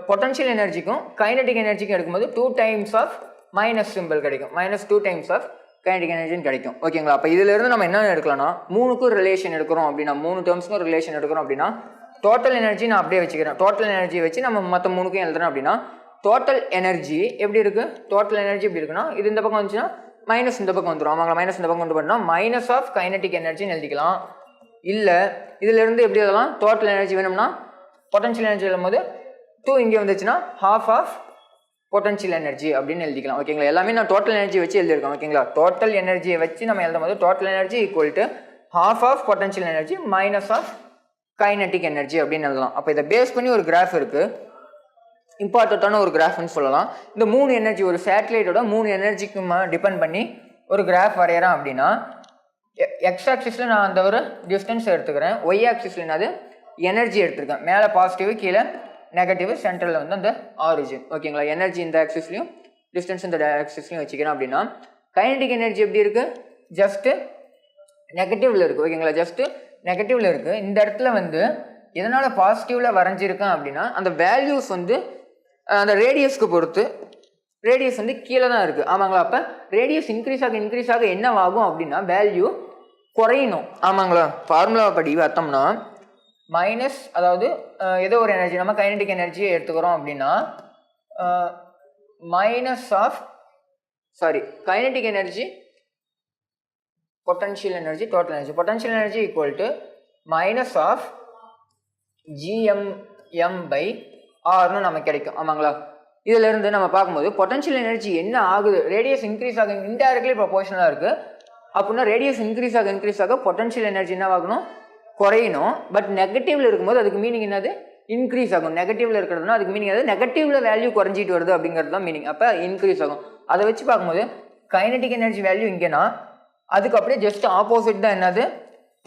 பொட்டன்ஷியல் எனர்ஜிக்கும் கைனடிக் எனர்ஜிக்கும் எடுக்கும்போது 2 டைம்ஸ் ஆஃப் மைனஸ் சிம்பிள் கிடைக்கும், -2 டைம்ஸ் ஆஃப் கைனடிக் எனர்ஜின்னு கிடைக்கும். ஓகேங்களா? அப்போ இதிலிருந்து நம்ம என்ன எடுக்கலாம்னா, மூணுக்கும் ரிலேஷன் எடுக்கிறோம் அப்படின்னா, 3 டேர்ம்ஸ்க்கும் ரிலேஷன் எடுக்கிறோம் அப்படின்னா டோட்டல் எனர்ஜி நான் அப்படியே வச்சுக்கிறேன். டோட்டல் எனர்ஜி வச்சு நம்ம மற்ற மூணுக்கும் எழுதுறேன் அப்படின்னா டோட்டல் எனர்ஜி எப்படி இருக்குது? டோட்டல் எனர்ஜி எப்படி இருக்குன்னா, இது இந்த பக்கம் வந்துச்சுன்னா மைனஸ் இந்த பக்கம் வந்துடும். ஆமாங்களா? மைனஸ் இந்த பக்கம் வந்து பண்ணால் மைனஸ் ஆஃப் கைனடிக் எனர்ஜின்னு எழுதிக்கலாம். இல்லை இதிலிருந்து எப்படி எழுதலாம்? டோட்டல் எனர்ஜி வேணும்னா பொட்டன்ஷியல் எனர்ஜி எழுதும்போது 2 இங்கே வந்துச்சுன்னா ஹாஃப் ஆஃப் பொட்டன்ஷியல் எனர்ஜி அப்படின்னு எழுதிக்கலாம். ஓகேங்களா? எல்லாமே நான் டோட்டல் எனர்ஜி வச்சு எழுதியிருக்கேன். ஓகேங்களா? டோட்டல் எனர்ஜியை வச்சு நம்ம எழுதும் போது total energy equal to half of potential energy minus of kinetic energy அப்படின்னு எழுதலாம். அப்போ இதை பேஸ் பண்ணி ஒரு கிராஃப் இருக்குது, இம்பார்ட்டண்ட்டான ஒரு கிராஃப்னு சொல்லலாம். இந்த 3 எனர்ஜி, ஒரு சேட்டலைட்டோட 3 எனர்ஜிக்கும் டிபெண்ட் பண்ணி ஒரு கிராஃப் வரைகிறேன் அப்படின்னா எக்ஸ் ஆக்சிஸில் நான் அந்த ஒரு டிஸ்டன்ஸ் எடுத்துக்கிறேன், ஒய் ஆக்சிஸில் என்னது எனர்ஜி எடுத்துருக்கேன். மேலே பாசிட்டிவ், கீழே நெகட்டிவ், சென்ட்ரலில் வந்து அந்த ஆரிஜின். ஓகேங்களா? எனர்ஜி இந்த ஆக்சிஸ்லையும் டிஸ்டன்ஸ் இந்த ஆக்சிஸ்லையும் வச்சுக்கிறேன் அப்படின்னா கைனடிக் எனர்ஜி எப்படி இருக்குது? ஜஸ்ட்டு நெகட்டிவில் இருக்குது. ஓகேங்களா, ஜஸ்ட்டு நெகட்டிவில் இருக்குது. இந்த இடத்துல வந்து எதனால் பாசிட்டிவில் வரைஞ்சிருக்கேன் அப்படின்னா அந்த வேல்யூஸ் வந்து அந்த ரேடியஸ்க்கு பொறுத்து ரேடியஸ் வந்து கீழே தான் இருக்குது. ஆமாங்களா, அப்போ ரேடியஸ் இன்க்ரீஸ் ஆக என்னவாகும் அப்படின்னா வேல்யூ குறையணும். ஆமாங்களா, ஃபார்முலாவை படி பார்த்தோம்னா மைனஸ், அதாவது ஏதோ ஒரு எனர்ஜி நம்ம கைனடிக் எனர்ஜியை எடுத்துக்கிறோம் அப்படின்னா minus of kinetic energy potential energy total energy potential energy equal to minus of gmm by r னு நமக்கு கிடைக்கும். ஆமாங்களா, இதுல இருந்து நம்ம பார்க்கும்போது பொட்டன்ஷியல் எனர்ஜி என்ன ஆகுது, ரேடியஸ் இன்க்ரீஸ் ஆக இன்டைரக்ட்லி ப்ரொபோர்ஷனலாக இருக்குது. அப்படின்னா ரேடியஸ் இன்க்ரீஸ் ஆக பொட்டன்ஷியல் எனர்ஜி என்ன ஆகணும், குறையணும். பட் நெகட்டிவ்ல இருக்கும்போது அதுக்கு மீனிங் என்னது, இன்க்ரீஸ் ஆகும். நெகட்டிவ்ல இருக்கிறதுனா அதுக்கு மீனிங் அது நெகட்டிவ்ல வேல்யூ குறைஞ்சிட்டு வருது அப்படிங்கிறது தான் மீனிங். அப்போ இன்க்ரீஸ் ஆகும். அதை வச்சு பார்க்கும்போது கைனடிக் எனர்ஜி வேல்யூ இங்கேனா அதுக்கு அப்படியே ஜஸ்ட் ஆப்போசிட் தான் என்னது,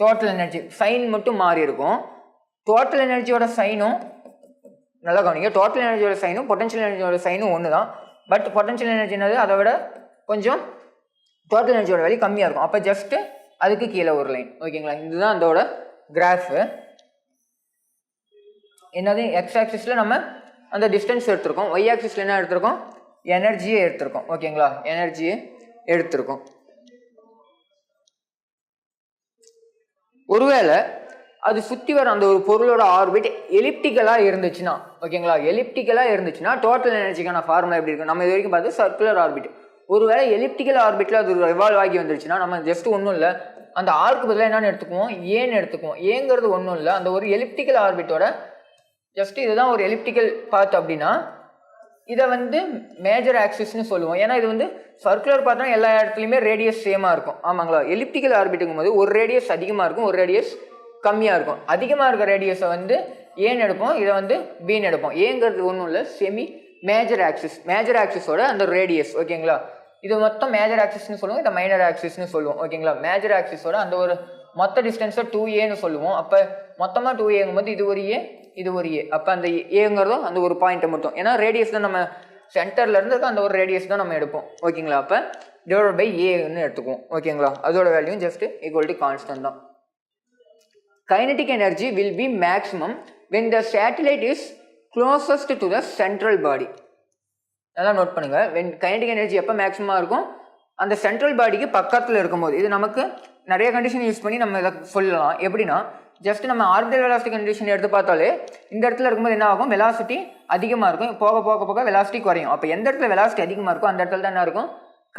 டோட்டல் எனர்ஜி. சைன் மட்டும் மாறி இருக்கும். டோட்டல் எனர்ஜியோட சைனும் நல்லா கவனிங்க, டோட்டல் எனர்ஜியோட சைனும் பொட்டன்ஷியல் எனர்ஜியோட சைனும் ஒன்று தான். பட் பொட்டன்ஷியல் எனர்ஜி என்னது அதை விட கொஞ்சம் டோட்டல் எனர்ஜியோட வேல்யூ கம்மியாக இருக்கும். அப்போ ஜஸ்ட்டு அதுக்கு கீழே ஒரு லைன். ஓகேங்களா, இதுதான் அதோட கிராஃபு. என்னது, எக்ஸ் ஆக்சிஸில் நம்ம அந்த டிஸ்டன்ஸ் எடுத்திருக்கோம், ஒய் ஆக்சிஸில் என்ன எடுத்திருக்கோம், எனர்ஜியே எடுத்திருக்கோம். ஓகேங்களா, எனர்ஜியை எடுத்திருக்கோம். ஒருவேளை அது சுற்றி வர அந்த ஒரு பொருளோட ஆர்பிட் எலிப்டிக்கலாக இருந்துச்சுன்னா, ஓகேங்களா, எலிப்டிக்கலாக இருந்துச்சுன்னா டோட்டல் எனர்ஜிக்கான ஃபார்முலா எப்படி இருக்கும், நம்ம இது வரைக்கும் பார்த்து சர்க்குலர் ஆர்பிட். ஒருவேளை எலிப்டிக்கல் ஆர்பிட்டில் அது ரிவால்வ் ஆகி வந்துருச்சுன்னா நம்ம ஜஸ்ட் ஒன்றும் இல்லை, அந்த ஆர்க்கு பதிலாக என்னென்னு எடுத்துக்குவோம், ஏன்னு எடுத்துக்குவோம். ஏங்கிறது ஒன்றும் இல்லை, அந்த ஒரு எலிப்டிக்கல் ஆர்பிட்டோட ஜஸ்ட் இதுதான் ஒரு எலிப்டிக்கல் பாத் அப்படின்னா இதை வந்து மேஜர் ஆக்சிஸ்னு சொல்லுவோம். ஏன்னா இது வந்து சர்க்குலர் பார்த்தோன்னா எல்லா இடத்துலையுமே ரேடியஸ் சேமாக இருக்கும். ஆமாங்களா, எலிப்டிக்கல் ஆர்பிட்டுக்கும் போது ஒரு ரேடியஸ் அதிகமாக இருக்கும், ஒரு ரேடியஸ் கம்மியாக இருக்கும். அதிகமாக இருக்க ரேடியஸை வந்து ஏன்னு எடுப்போம், இதை வந்து பின்னு எடுப்போம். ஏங்கிறது ஒன்றும் இல்லை, செமி மேஜர் ஆக்சிஸ், மேஜர் ஆக்சிஸோட அந்த ரேடியஸ். ஓகேங்களா, இது மொத்தம் மேஜர் ஆக்சிஸ்னு சொல்லுவோம், இதை மைனர் ஆக்சிஸ்னு சொல்லுவோம். ஓகேங்களா, மேஜர் ஆக்சிஸோட அந்த ஒரு மொத்த டிஸ்டன்ஸை 2a சொல்லுவோம். அப்போ மொத்தமாக 2a போது இது ஒரு ஏ, இது ஒரு ஏ. அப்போ அந்த ஏங்கிறதும் அந்த ஒரு பாயிண்ட்டை மட்டும், ஏன்னா ரேடியஸ் தான் நம்ம சென்டரில் இருந்து அந்த ஒரு ரேடியஸ் தான் நம்ம எடுப்போம். ஓகேங்களா, அப்போ டிவைட் பை ஏன்னு எடுத்துக்குவோம். ஓகேங்களா, அதோட value just equal to constant தான். Kinetic energy will be maximum when the satellite is closest to the central body. நல்லா நோட் பண்ணுங்க, when கைனடிக் எனர்ஜி எப்போ மேக்ஸிமமாக இருக்கும், அந்த சென்ட்ரல் பாடிக்கு பக்கத்தில் இருக்கும்போது. இது நமக்கு நிறைய கண்டிஷன் யூஸ் பண்ணி நம்ம இதை சொல்லலாம். எப்படின்னா ஜஸ்ட் நம்ம ஆர்பிட்டல் வெலாசிட்டி கண்டிஷன் எடுத்து பார்த்தாலே இந்த இடத்துல இருக்கும்போது என்ன ஆகும், வெலாசிட்டி அதிகமாக இருக்கும், போக போக போக வெலாசிட்டி குறையும். அப்போ எந்த இடத்துல வெலாசிட்டி அதிகமாக இருக்கும் அந்த இடத்துல தான் என்ன இருக்கும்,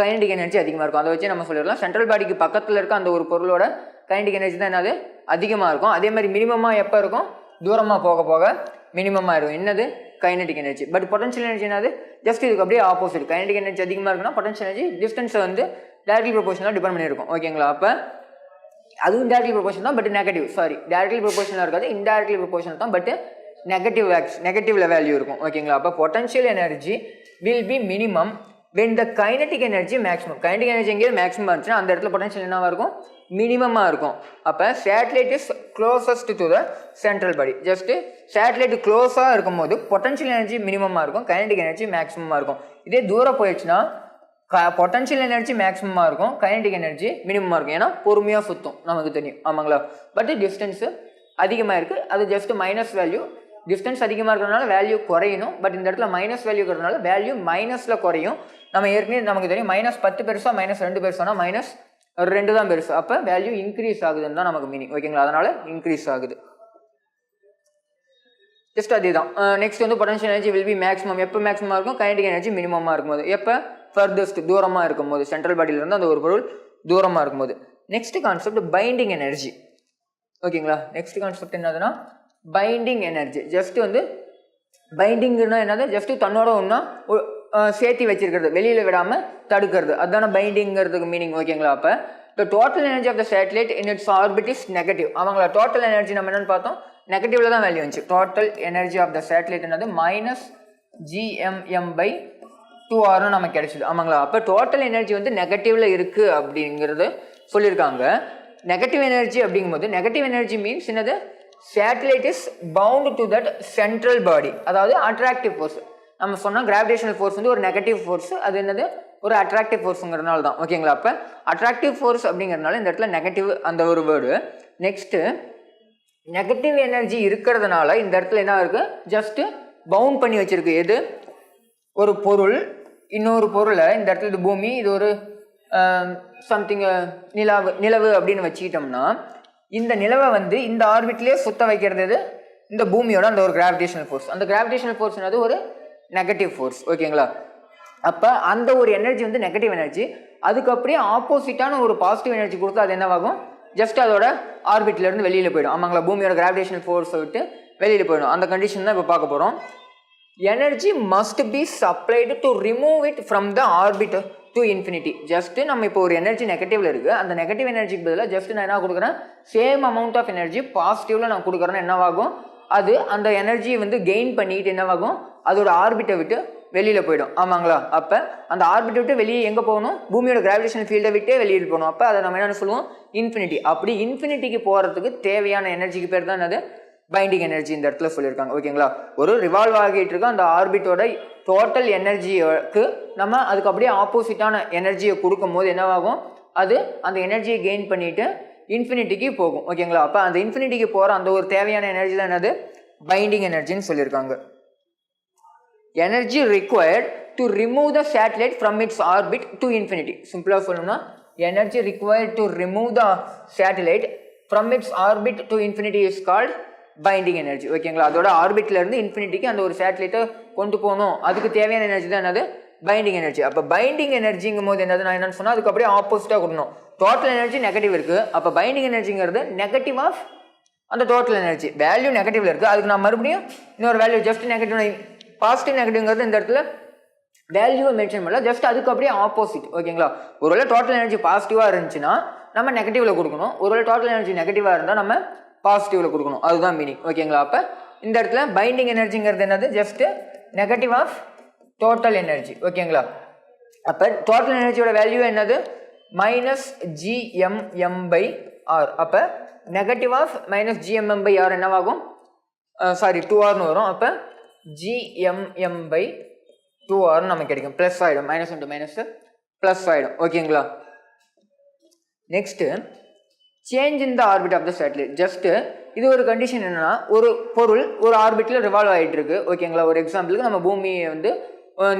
கைனடிக் எனர்ஜி அதிகமாக இருக்கும். அதை வச்சு நம்ம சொல்லிடலாம் சென்ட்ரல் பாடிக்கு பக்கத்தில் இருக்க அந்த ஒரு பொருளோட கைனடிக் எனர்ஜி தான் என்னது அதிகமாக இருக்கும். அதே மாதிரி மினிமமாக எப்போ இருக்கும், தூரமாக போக போக மினிமமாக இருக்கும். என்னது, kinetic energy. But potential energy என்னது, ஜஸ்ட் இதுக்கு அப்படியே ஆப்போசிட். கைனடிக் எனர்ஜி அதிகமாக இருக்குன்னா பொட்டன்ஷியல் எனர்ஜி டிஸ்டன்ஸை வந்து டைரக்ட்லி ப்ரொபோஷனலாக டிபெண்ட் பண்ணியிருக்கும். ஓகேங்களா, அப்போ அதுவும் டைரக்ட்லி ப்ரொபோஷன் தான், பட் நெகட்டிவ். டைரக்ட்லி ப்ரொபோஷனலாக இருக்காது, இன்டைரக்ட்லி ப்ரொபோஷனல் தான், பட் நெகட்டிவ்ல வேல்யூ இருக்கும். ஓகேங்களா, அப்போ potential energy will B minimum when the kinetic energy maximum. Kinetic energy எங்கேயாவது மேக்ஸிமம் இருந்துச்சுன்னா அந்த இடத்துல பொட்டன்ஷியல் என்னவாக இருக்கும், மினிமமாக இருக்கும். அப்போ satellite is closest to the central body. Just satellite க்ளோஸாக இருக்கும் போது பொட்டன்ஷியல் எனர்ஜி மினிமமாக இருக்கும், கைனடிக் எனர்ஜி மேக்ஸிமமாக இருக்கும். இதே தூரம் போயிடுச்சுன்னா பொட்டன்ஷியல் எனர்ஜி மேக்ஸிமமாக இருக்கும், கைனடிக் எனர்ஜி மினிமமாக இருக்கும். ஏன்னா பொறுமையாக சுற்றும், நமக்கு தெரியும். ஆமாங்களா, பட் டிஸ்டன்ஸு அதிகமாக இருக்குது, அது ஜஸ்ட் மைனஸ் வேல்யூ. டிஸ்டன்ஸ் அதிகமாக இருக்கிறதுனால வேல்யூ குறையணும், பட் இந்த இடத்துல மைனஸ் வேல்யூ இருக்கிறதுனால வேல்யூ மைனஸில் குறையும். நம்ம ஏற்கனவே நமக்கு தெரியும் -10 பெருசா -2 பெருசானா -2 தான் பெருசு. அப்போ வேல்யூ இன்க்ரீஸ் ஆகுதுன்னு தான் நமக்கு மீனிங். ஓகேங்களா, அதனால இன்க்ரீஸ் ஆகுது. ஜஸ்ட் அதே தான். நெக்ஸ்ட் வந்து potential energy will be maximum. எப்போ மேக்ஸிமமாக இருக்கும், கைனடிக் எனர்ஜி மினிமமாக இருக்கும்போது. எப்போ, ஃபர்தஸ்ட் தூரமாக இருக்கும்போது, சென்ட்ரல் பாடியிலேருந்து அந்த ஒரு பொருள் தூரமாக இருக்கும்போது. Next concept binding energy. ஓகேங்களா, நெக்ஸ்ட் கான்செப்ட் என்னதுன்னா பைண்டிங் எனர்ஜி. ஜஸ்ட் வந்து பைண்டிங்னா என்னது, ஜஸ்ட் தன்னோட ஒன்றா சேர்த்தி வச்சிருக்கிறது, வெளியில் விடாமல் தடுக்கிறது, அதுதானே பைண்டிங்கிறதுக்கு மீனிங். ஓகேங்களா, அப்போ the total energy of the satellite in its orbit is negative. ஆமாங்களா, டோட்டல் எனர்ஜி நம்ம என்னென்னு பார்த்தோம், நெகட்டிவ்ல தான் வேல்யூ வந்துச்சு. Total energy of the satellite என்னது -gmm/2r நமக்கு கிடைச்சிது. ஆமாங்களா, அப்போ டோட்டல் எனர்ஜி வந்து நெகட்டிவ்ல இருக்குது அப்படிங்கிறது சொல்லியிருக்காங்க. நெகட்டிவ் எனர்ஜி அப்படிங்கும்போது நெகட்டிவ் எனர்ஜி மீன்ஸ் என்னது, satellite is bound to that central body, அதாவது அட்ராக்டிவ் ஃபோர்ஸ். நம்ம சொன்னால் கிராவிடேஷனல் ஃபோர்ஸ் வந்து ஒரு நெகட்டிவ் ஃபோர்ஸ், அது என்னது ஒரு அட்ராக்டிவ் ஃபோர்ஸுங்கிறதுனால தான். ஓகேங்களா? அப்போ அட்ராக்டிவ் ஃபோர்ஸ் அப்படிங்கிறதுனால இந்த இடத்துல நெகட்டிவ் அந்த ஒரு வேர்டு. நெக்ஸ்ட்டு நெகட்டிவ் எனர்ஜி இருக்கிறதுனால இந்த இடத்துல என்ன இருக்குது, ஜஸ்ட்டு பவுண்ட் பண்ணி வச்சுருக்கு. எது, ஒரு பொருள் இன்னொரு பொருளை இந்த இடத்துல இது பூமி, இது ஒரு சம்திங் நிலவு அப்படின்னு வச்சுக்கிட்டோம்னா இந்த நிலவை வந்து இந்த ஆர்பிட்லேயே சுத்த வைக்கிறது எது, இந்த பூமியோட அந்த ஒரு கிராவிடேஷனல் ஃபோர்ஸ். அந்த கிராவிடேஷனல் ஃபோர்ஸ்ன்றது ஒரு நெகட்டிவ் ஃபோர்ஸ். ஓகேங்களா? அப்போ அந்த ஒரு எனர்ஜி வந்து நெகட்டிவ் எனர்ஜி, அதுக்கு அப்படியே ஆப்போசிட்டான ஒரு பாசிட்டிவ் எனர்ஜி கொடுத்தா அது என்னவாகும், ஜஸ்ட் அதோட ஆர்பிட்லேருந்து வெளியில் போயிடும். ஆமாங்களா? பூமியோட கிராவிடேஷனல் ஃபோர்ஸை விட்டு வெளியில் போயிடும். அந்த கண்டிஷன் தான் இப்போ பார்க்க போகிறோம். Energy must be supplied to remove it from the orbit to infinity. Just நம்ம இப்போ ஒரு எனர்ஜி நெகட்டிவ்ல இருக்குது, அந்த நெகட்டிவ் எனர்ஜிக்கு பதிலாக ஜஸ்ட் நான் என்ன கொடுக்குறேன், சேம் அமௌண்ட் ஆஃப் எனர்ஜி பாசிட்டிவ்ல நான் கொடுக்குறேன்னா என்னவாகும், அது அந்த எனர்ஜியை வந்து கெயின் பண்ணிட்டு என்னவாகும், அதோட ஆர்பிட்டை விட்டு வெளியில் போயிடும். ஆமாங்களா? அப்போ அந்த ஆர்பிட்டை விட்டு வெளியே எங்கே போகணும், பூமியோட கிராவிடேஷனல் ஃபீல்டை விட்டே வெளியில் போகணும். அப்போ அதை நம்ம என்ன சொல்லுவோம், இன்ஃபினிட்டி. அப்படி இன்ஃபினிட்டிக்கு போகிறதுக்கு தேவையான எனர்ஜிக்கு பேர் தான் என்னது, பைண்டிங் எனர்ஜி இந்த இடத்துல சொல்லியிருக்காங்க. ஓகேங்களா? ஒரு ரிவால்வ் ஆகிட்டு இருக்க அந்த ஆர்பிட்டோட டோட்டல் எனர்ஜிக்கு நம்ம அதுக்கு அப்படியே ஆப்போசிட்டான எனர்ஜியை கொடுக்கும் போது என்னவாகும், அது அந்த எனர்ஜியை கெயின் பண்ணிட்டு இன்ஃபினிட்டிக்கு போகும். ஓகேங்களா? அப்போ அந்த இன்ஃபினிட்டிக்கு போகிற அந்த ஒரு தேவையான எனர்ஜி தான் என்னது, பைண்டிங் எனர்ஜின்னு சொல்லியிருக்காங்க. Energy required to remove the satellite from its orbit to infinity. சிம்பிளாக சொல்லணும்னா energy required to remove the satellite from its orbit to infinity is called binding energy. ஓகேங்களா? அதோட ஆர்பிட்லேருந்து இன்ஃபினிட்டிக்கு அந்த ஒரு சேட்டலைட்டை கொண்டு போகணும், அதுக்கு தேவையான எனர்ஜி தான் என்னது, பைண்டிங் எனர்ஜி. அப்போ பைண்டிங் எனர்ஜிங்கும் போது என்னது, நான் என்னன்னு சொன்னால் அதுக்கு அப்படியே ஆப்போசிட்டாக கொடுக்கணும். டோட்டல் எனர்ஜி நெகட்டிவ் இருக்குது, அப்போ பைண்டிங் எனர்ஜிங்கிறது நெகட்டிவ் ஆஃப் அந்த டோட்டல் எனர்ஜி. வேல்யூ நெகட்டிவ்ல இருக்குது, அதுக்கு நான் மறுபடியும் இன்னொரு வேல்யூ ஜஸ்ட் நெகட்டிவ், பாசிட்டிவ் நெகட்டிவ்ங்கிறது இந்த இடத்துல வேல்யூவை மென்ஷன் பண்ணல, ஜஸ்ட் அதுக்கு அப்படியே ஆப்போசிட். ஓகேங்களா? ஒருவேளை டோட்டல் எனர்ஜி பாசிட்டிவாக இருந்துச்சுன்னா நம்ம நெகட்டிவ்ல கொடுக்கணும், ஒருவேளை டோட்டல் எனர்ஜி நெகட்டிவாக இருந்தால் நம்ம பாசிட்டிவ்ல கொடுக்கணும். அதுதான் மீனிங். ஓகேங்களா? அப்போ இந்த இடத்துல பைண்டிங் எனர்ஜிங்கிறது என்னது, just negative of total energy. ஓகேங்களா? அப்போ டோட்டல் எனர்ஜியோட வேல்யூ என்னது, மைனஸ் GMM/R. அப்போ நெகட்டிவ் ஆஃப் மைனஸ் GMM/R என்னவாகும், சாரி 2Rன்னு வரும். அப்போ GMM/2R நமக்கு கிடைக்கும், ப்ளஸ் ஆகிடும். மைனஸ் இன்ட்டு மைனஸ் ப்ளஸ் ஆகிடும். ஓகேங்களா? Next change in the orbit of the satellite. Just இது ஒரு கண்டிஷன் என்னன்னா, ஒரு பொருள் ஒரு ஆர்பிட்டில் ரிவால்வ் ஆகிட்டு இருக்கு. ஓகேங்களா? ஒரு எக்ஸாம்பிளுக்கு நம்ம பூமியை வந்து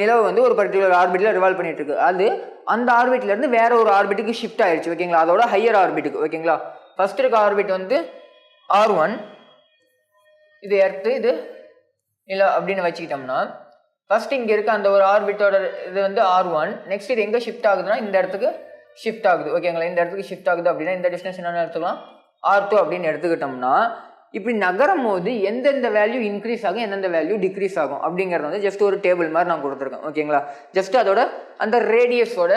நிலவு வந்து ஒரு பர்டிகுலர் ஆர்பிட்டில் ரிவால்வ் பண்ணிட்டு இருக்கு, அது அந்த ஆர்பிட்லேருந்து வேற ஒரு ஆர்பிட்டுக்கு ஷிஃப்ட் ஆயிடுச்சு. ஓகேங்களா? அதோட ஹையர் ஆர்பிட்டுக்கு. ஓகேங்களா? ஃபர்ஸ்ட் இருக்க ஆர்பிட் வந்து R1, இது எர்த்து, இது நிலா அப்படின்னு வச்சுக்கிட்டோம்னா, ஃபர்ஸ்ட் இங்கே இருக்க அந்த ஒரு ஆர்பிட்டோட இது வந்து R1. நெக்ஸ்ட் இது எங்கே ஷிஃப்ட் ஆகுதுன்னா இந்த இடத்துக்கு ஷிஃப்ட் ஆகுது. ஓகேங்களா? இந்த இடத்துக்கு ஷிஃப்ட் ஆகுது அப்படின்னா இந்த டிஸ்டன்ஸ் என்னென்னு எடுத்துக்கலாம், R2 அப்படின்னு எடுத்துக்கிட்டோம்னா, இப்படி நகரும் போது எந்தெந்த வேல்யூ இன்க்ரீஸ் ஆகும், எந்தெந்த வேல்யூ டிக்ரீஸ் ஆகும் அப்படிங்கிறது வந்து ஜஸ்ட் ஒரு டேபிள் மாதிரி நான் கொடுத்துருக்கேன். ஓகேங்களா? ஜஸ்ட் அதோட அந்த ரேடியஸோட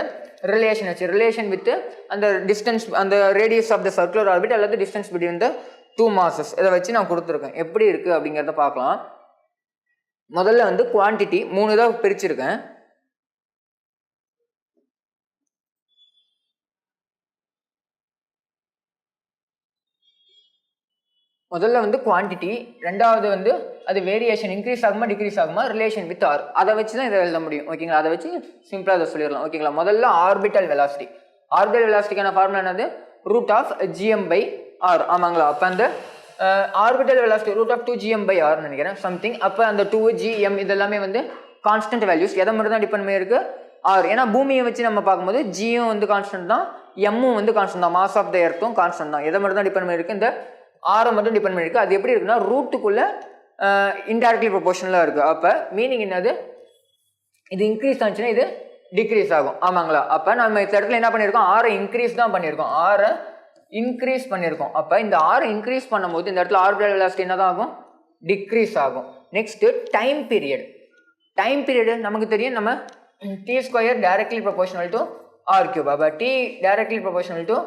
ரிலேஷன் வச்சு, ரிலேஷன் வித் அந்த டிஸ்டன்ஸ், அந்த radius of the circular orbit அல்லது distance between the two masses, இதை வச்சு நான் கொடுத்துருக்கேன். எப்படி இருக்குது அப்படிங்கிறத பார்க்கலாம். முதல்ல வந்து குவான்டிட்டி 3 தான் பிரிச்சிருக்கேன். முதல்ல வந்து குவான்டிட்டி, ரெண்டாவது வந்து அது வேரியேஷன் இன்க்ரீஸ் ஆகுமா டிக்ரீஸ் ஆகுமா, ரிலேஷன் வித் R, அதை வச்சு தான் இதை எழுத முடியும். ஓகேங்களா? அதை வச்சு சிம்பிளாக அதை சொல்லிடலாம். ஓகேங்களா? முதல்ல ஆர்பிட்டல் வெலாசிட்டி. ஆர்பிட்டல் வெலாசிட்டிக்கான ஃபார்முலா என்னது, √(GM/R). ஆமாங்களா? அப்போ அந்த ஆர்பிட்டல் வெலாசிட்டி √2GM/R நினைக்கிறேன் சம்திங். அப்போ அந்த 2GM இதெல்லாமே வந்து கான்ஸ்டன்ட் வேல்யூஸ். எதை மட்டும் தான் டிபெண்ட் பண்ணியிருக்கு, R. ஏன்னா பூமியை வச்சு நம்ம பார்க்கும்போது Gயும் வந்து கான்ஸ்டன்ட் தான், Mமும் வந்து கான்ஸ்டன்ட் தான், மாஸ் ஆஃப் த எர்த்தும் கான்ஸ்டன்ட் தான். எதை மட்டும் தான் டிபெண்ட் பண்ணியிருக்கு, இந்த R மட்டும் டிபெண்ட் பண்ணியிருக்கு. அது எப்படி இருக்குன்னா ரூட்டுக்குள்ளே இன்டைரக்ட்லி ப்ரொபோர்ஷனலாக இருக்குது. அப்போ மீனிங் என்னது, இது இன்க்ரீஸ் ஆச்சுன்னா இது டிக்ரீஸ் ஆகும். ஆமாங்களா? அப்போ நம்ம இந்த இடத்துல என்ன பண்ணியிருக்கோம், R இன்க்ரீஸ் தான் பண்ணியிருக்கோம், R இன்க்ரீஸ் பண்ணியிருக்கோம். அப்போ இந்த R இன்க்ரீஸ் பண்ணும்போது இந்த இடத்துல ஆர்பிட்டல் வெலாசிட்டி என்ன தான் ஆகும், டிக்ரீஸ் ஆகும். Next time period. Time period நமக்கு தெரியும், நம்ம T² directly proportional to R3. அப்போ T directly proportional to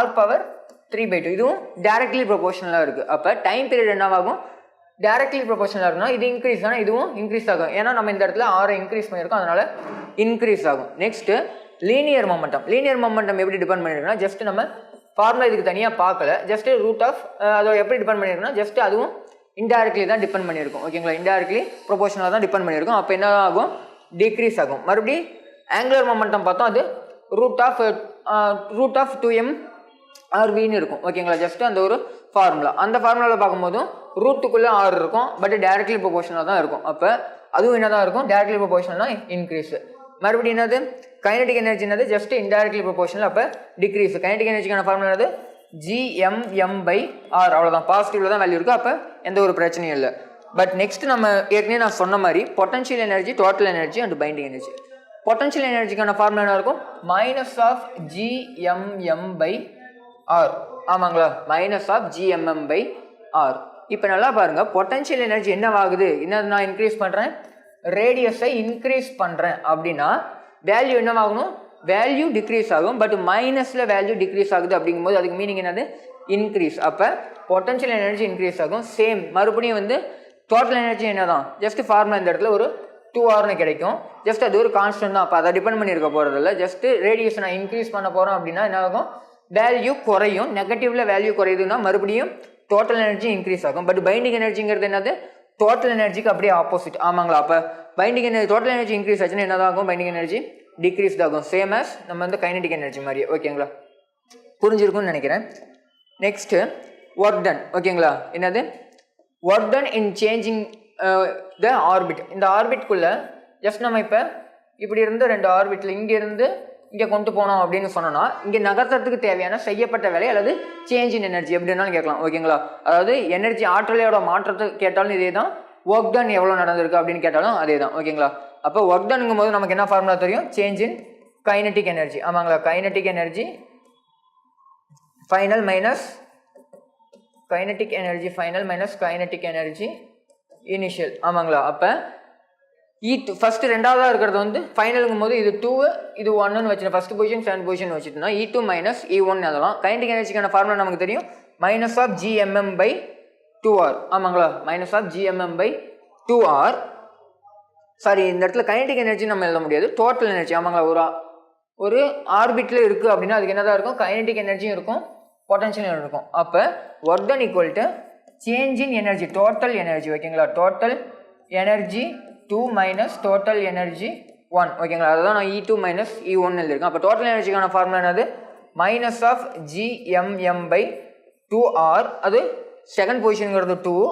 R⁻3/2. இதுவும் டைரக்ட்லி ப்ரொபோர்ஷனலாக இருக்குது. அப்போ டைம் பீரியட் என்னவாகும், டைரக்ட்லி ப்ரொபோர்ஷனலாக இருக்குன்னா இது இன்க்ரீஸ் ஆனால் இதுவும் இன்க்ரீஸ் ஆகும். ஏன்னா நம்ம இந்த இடத்துல R இன்க்ரீஸ் பண்ணியிருக்கோம், அதனால இன்க்ரீஸ் ஆகும். Next linear momentum. Linear momentum எப்படி டிபெண்ட் பண்ணியிருக்குன்னா, ஜஸ்ட் நம்ம ஃபார்முலா இதுக்கு தனியாக பார்க்கல, ஜஸ்ட் ரூட் ஆஃப் அதோட எப்படி டிபெண்ட் பண்ணியிருக்குன்னா, ஜஸ்ட் அதுவும் இன்டைரக்ட்லி தான் டிபெண்ட் பண்ணியிருக்கும். ஓகேங்களா, இன்டைரக்ட்லி ப்ரொபோஷனலாக தான் டிபெண்ட் பண்ணியிருக்கும். அப்போ என்ன ஆகும், டிக்ரீஸ் ஆகும். மறுபடியும் ஆங்குலர் மொமெண்டம் பார்த்தோம், அது ரூட் ஆஃப் 2m ஆர்வின்னு இருக்கும். ஓகேங்களா, ஜஸ்ட் அந்த ஒரு ஃபார்முலா. அந்த ஃபார்முலாவில் பார்க்கும்போதும் ரூட்டுக்குள்ளே ஆர் இருக்கும், பட் டைரக்ட்லி ப்ரொபோஷனலாக தான் இருக்கும். அப்போ அதுவும் என்ன தான் இருக்கும், டைரக்ட்லி ப்ரொபோஷனல் தான் இன்க்ரீஸ். மறுபடியும் என்னது, கைனடிக் எனர்ஜி என்னது, ஜஸ்ட் இன்டைரக்ட்லி ப்ரொபோஷனல், அப்போ டிக்ரீஸ். கைனடிக் எனர்ஜிக்கான ஃபார்முலா என்னது, gmm/r. அவ்வளோதான், பாசிட்டிவ்ல தான் வேல்யூ இருக்குது. அப்போ எந்த ஒரு பிரச்சனையும் இல்லை. பட் நெக்ஸ்ட் நம்ம ஏற்கனவே நான் சொன்ன மாதிரி potential energy, total energy and binding energy. Potential எனர்ஜிக்கான ஃபார்முலா என்ன இருக்கும், -gmm/r. ஆமாங்களா, -gmm/r. இப்போ நல்லா பாருங்க, பொட்டன்ஷியல் எனர்ஜி என்னவாகுது, என்ன நான் இன்க்ரீஸ் பண்ணுறேன், ரேடியஸை இன்க்ரீஸ் பண்ணுறேன் அப்படின்னா வேல்யூ என்னவாகணும், வேல்யூ டிக்ரீஸ் ஆகும். பட் மைனஸில் வேல்யூ டிக்ரீஸ் ஆகுது அப்படிங்கும்போது அதுக்கு மீனிங் என்னது, இன்க்ரீஸ். அப்போ பொட்டன்ஷியல் எனர்ஜி இன்க்ரீஸ் ஆகும். சேம் மறுபடியும் வந்து டோட்டல் எனர்ஜி என்ன தான், ஜஸ்ட் ஃபார்முலா இந்த இடத்துல ஒரு 2r கிடைக்கும். ஜஸ்ட் அது ஒரு கான்ஸ்டன்ட் தான். அப்போ அதை டிபெண்ட் பண்ணியிருக்க போகிறதில்ல. ஜஸ்ட் ரேடியஸ் நான் இன்க்ரீஸ் பண்ண போகிறோம் அப்படின்னா என்ன ஆகும், வேல்யூ குறையும். நெகட்டிவ்ல வேல்யூ குறையுதுன்னா மறுபடியும் டோட்டல் எனர்ஜி இன்க்ரீஸ் ஆகும். பட் பைண்டிங் எனர்ஜிங்கிறது என்னது, டோட்டல் எனர்ஜிக்கு அப்படியே ஆப்போசிட். ஆமாங்களா, அப்போ binding energy, total energy increase ஆச்சுன்னா என்னதாகும், பைண்டிங் எனர்ஜி டிக்ரீஸ் ஆகும். சேம் ஆஸ் நம்ம வந்து கைனடிக் எனர்ஜி மாதிரி. ஓகேங்களா, புரிஞ்சிருக்கும்னு நினைக்கிறேன். Next work done. ஓகேங்களா, என்னது, work done in changing the orbit. இந்த ஆர்பிட்குள்ளே ஜஸ்ட் நம்ம இப்போ இப்படி இருந்து 2 ஆர்பிட்டில் இங்கேருந்து இங்கே கொண்டு போனோம் அப்படின்னு சொன்னோன்னா இங்கே நகர்த்துறதுக்கு தேவையான செய்யப்பட்ட வேலை அல்லது சேஞ்ச் இன் எனர்ஜி எப்படின்னாலும் கேட்கலாம். ஓகேங்களா, அதாவது எனர்ஜி ஆற்றலையோட மாற்றத்தை கேட்டாலும் இதே தான், ஒர்க் டன் எவ்வளோ நடந்திருக்கு அப்படின்னு கேட்டாலும் அதே தான். ஓகேங்களா, அப்போ ஒர்க் டன்னுங்கும் போது நமக்கு என்ன ஃபார்முலா தெரியும், சேஞ்ச் இன் கைனடிக் எனர்ஜி. ஆமாங்களா, kinetic energy final minus kinetic energy final minus kinetic energy initial. ஆமாங்களா, அப்போ ஃபஸ்ட்டு ரெண்டாவதாக இருக்கிறது வந்து ஃபைனலுங்கும் போது இது 2 இது 1ன்னு வச்சுட்டு ஃபஸ்ட் பொசிஷன் செகண்ட் பொசிஷன் வச்சுட்டோம்னா E2 மைனஸ் E1 அதெல்லாம். கைனடிக் எனர்ஜிக்கான ஃபார்முலா நமக்கு தெரியும், -gmm/2r. ஆமாங்களா, -gmm/2r. சாரி, இந்த இடத்துல கைனடிக் எனர்ஜி நம்ம எழுத முடியாது, டோட்டல் எனர்ஜி. ஆமாங்களா, ஒரு ஆர்பிட்டில் இருக்குது அப்படின்னா அதுக்கு என்னதான் இருக்கும், கைனடிக் எனர்ஜியும் இருக்கும், பொட்டன்ஷியல் இருக்கும். அப்போ work done equal to change in energy, total energy. ஓகேங்களா, total energy 2 minus total energy 1. ஓகேங்களா, அதுதான் நான் E2 மைனஸ் E1 எழுதியிருக்கேன். அப்போ டோட்டல் எனர்ஜிக்கான ஃபார்முலா என்னது, -gmm/2r. அது செகண்ட் பொசிஷனுங்கிறது 2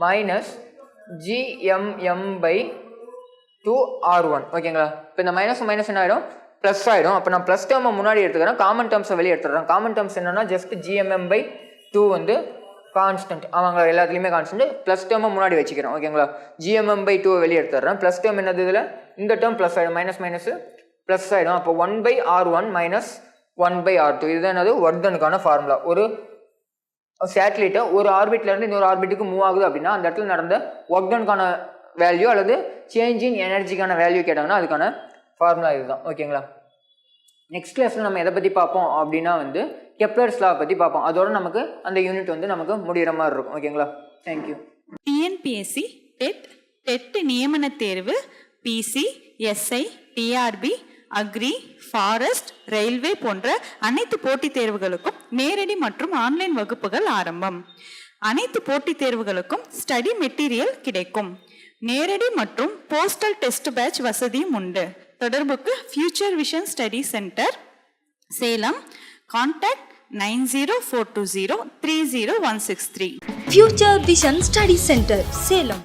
மைனஸ் gmm/2r1. ஓகேங்களா, இப்போ இந்த மைனஸ் மைனஸ் என்ன ஆகிடும், ப்ளஸ் ஆகிடும். அப்போ நான் ப்ளஸ் டேர்மை முன்னாடி எடுத்துக்கிறேன், காமன் டேர்ம்ஸை வெளியே எடுத்துக்கிறேன். காமன் டேர்ம்ஸ் என்னன்னா ஜஸ்ட் gmm/2 வந்து கான்ஸ்டன்ட். ஆமாங்களா, எல்லாத்துலேயுமே கான்ஸ்டன்ட். ப்ளஸ் டேர்மை முன்னாடி வச்சுக்கிறேன். ஓகேங்களா, gmm/2 வெளியே எடுத்துடுறேன். ப்ளஸ் டேர்ம் என்னது, இதில் இந்த டேர்ம் ப்ளஸ் ஆகிடும், மைனஸ் மைனஸ் ப்ளஸ் ஆகிடும். அப்போ 1/r1 மைனஸ் 1/r2. இதுதான் என்னது, ஒர்க் டனுக்கான ஃபார்முலா. ஒரு சேட்டலைட்டை ஒரு ஆர்பிட்லேருந்து இன்னொரு ஆர்பிட்டுக்கு மூவ் ஆகுது அப்படின்னா அந்த இடத்துல நடந்த ஒர்க் டனுக்கான வேல்யூ அல்லது சேஞ்ச் இன் எனர்ஜிக்கான வேல்யூ கேட்டாங்கன்னா அதுக்கான ஃபார்முலா இதுதான். ஓகேங்களா, நெக்ஸ்ட் கிளாஸில் நம்ம எதை பற்றி பார்ப்போம் அப்படின்னா வந்து கெப்லர்ஸ் லா பற்றி பார்ப்போம். அதோட நமக்கு அந்த யூனிட் வந்து நமக்கு முடிகிற மாதிரி இருக்கும். ஓகேங்களா, தேங்க்யூ. டிஎன்பிஎஸ்சி டெட் நியமன தேர்வு, PC, SI, TRB, agri, forest, railway போன்ற அனைத்து போட்டித் தேர்வுகளுக்கும் நேரடி மற்றும் ஆன்லைன் வகுப்புகள் ஆரம்பம். அனைத்து போட்டித் தேர்வுகளுக்கும் ஸ்டடி மெட்டீரியல் கிடைக்கும். நேரடி மற்றும் போஸ்டல் டெஸ்ட் பேட்ச் வசதியும் உண்டு. தொடர்புக்கு future vision study centre, Salem. Contact 9042030163. Future Vision Study Center, Salem.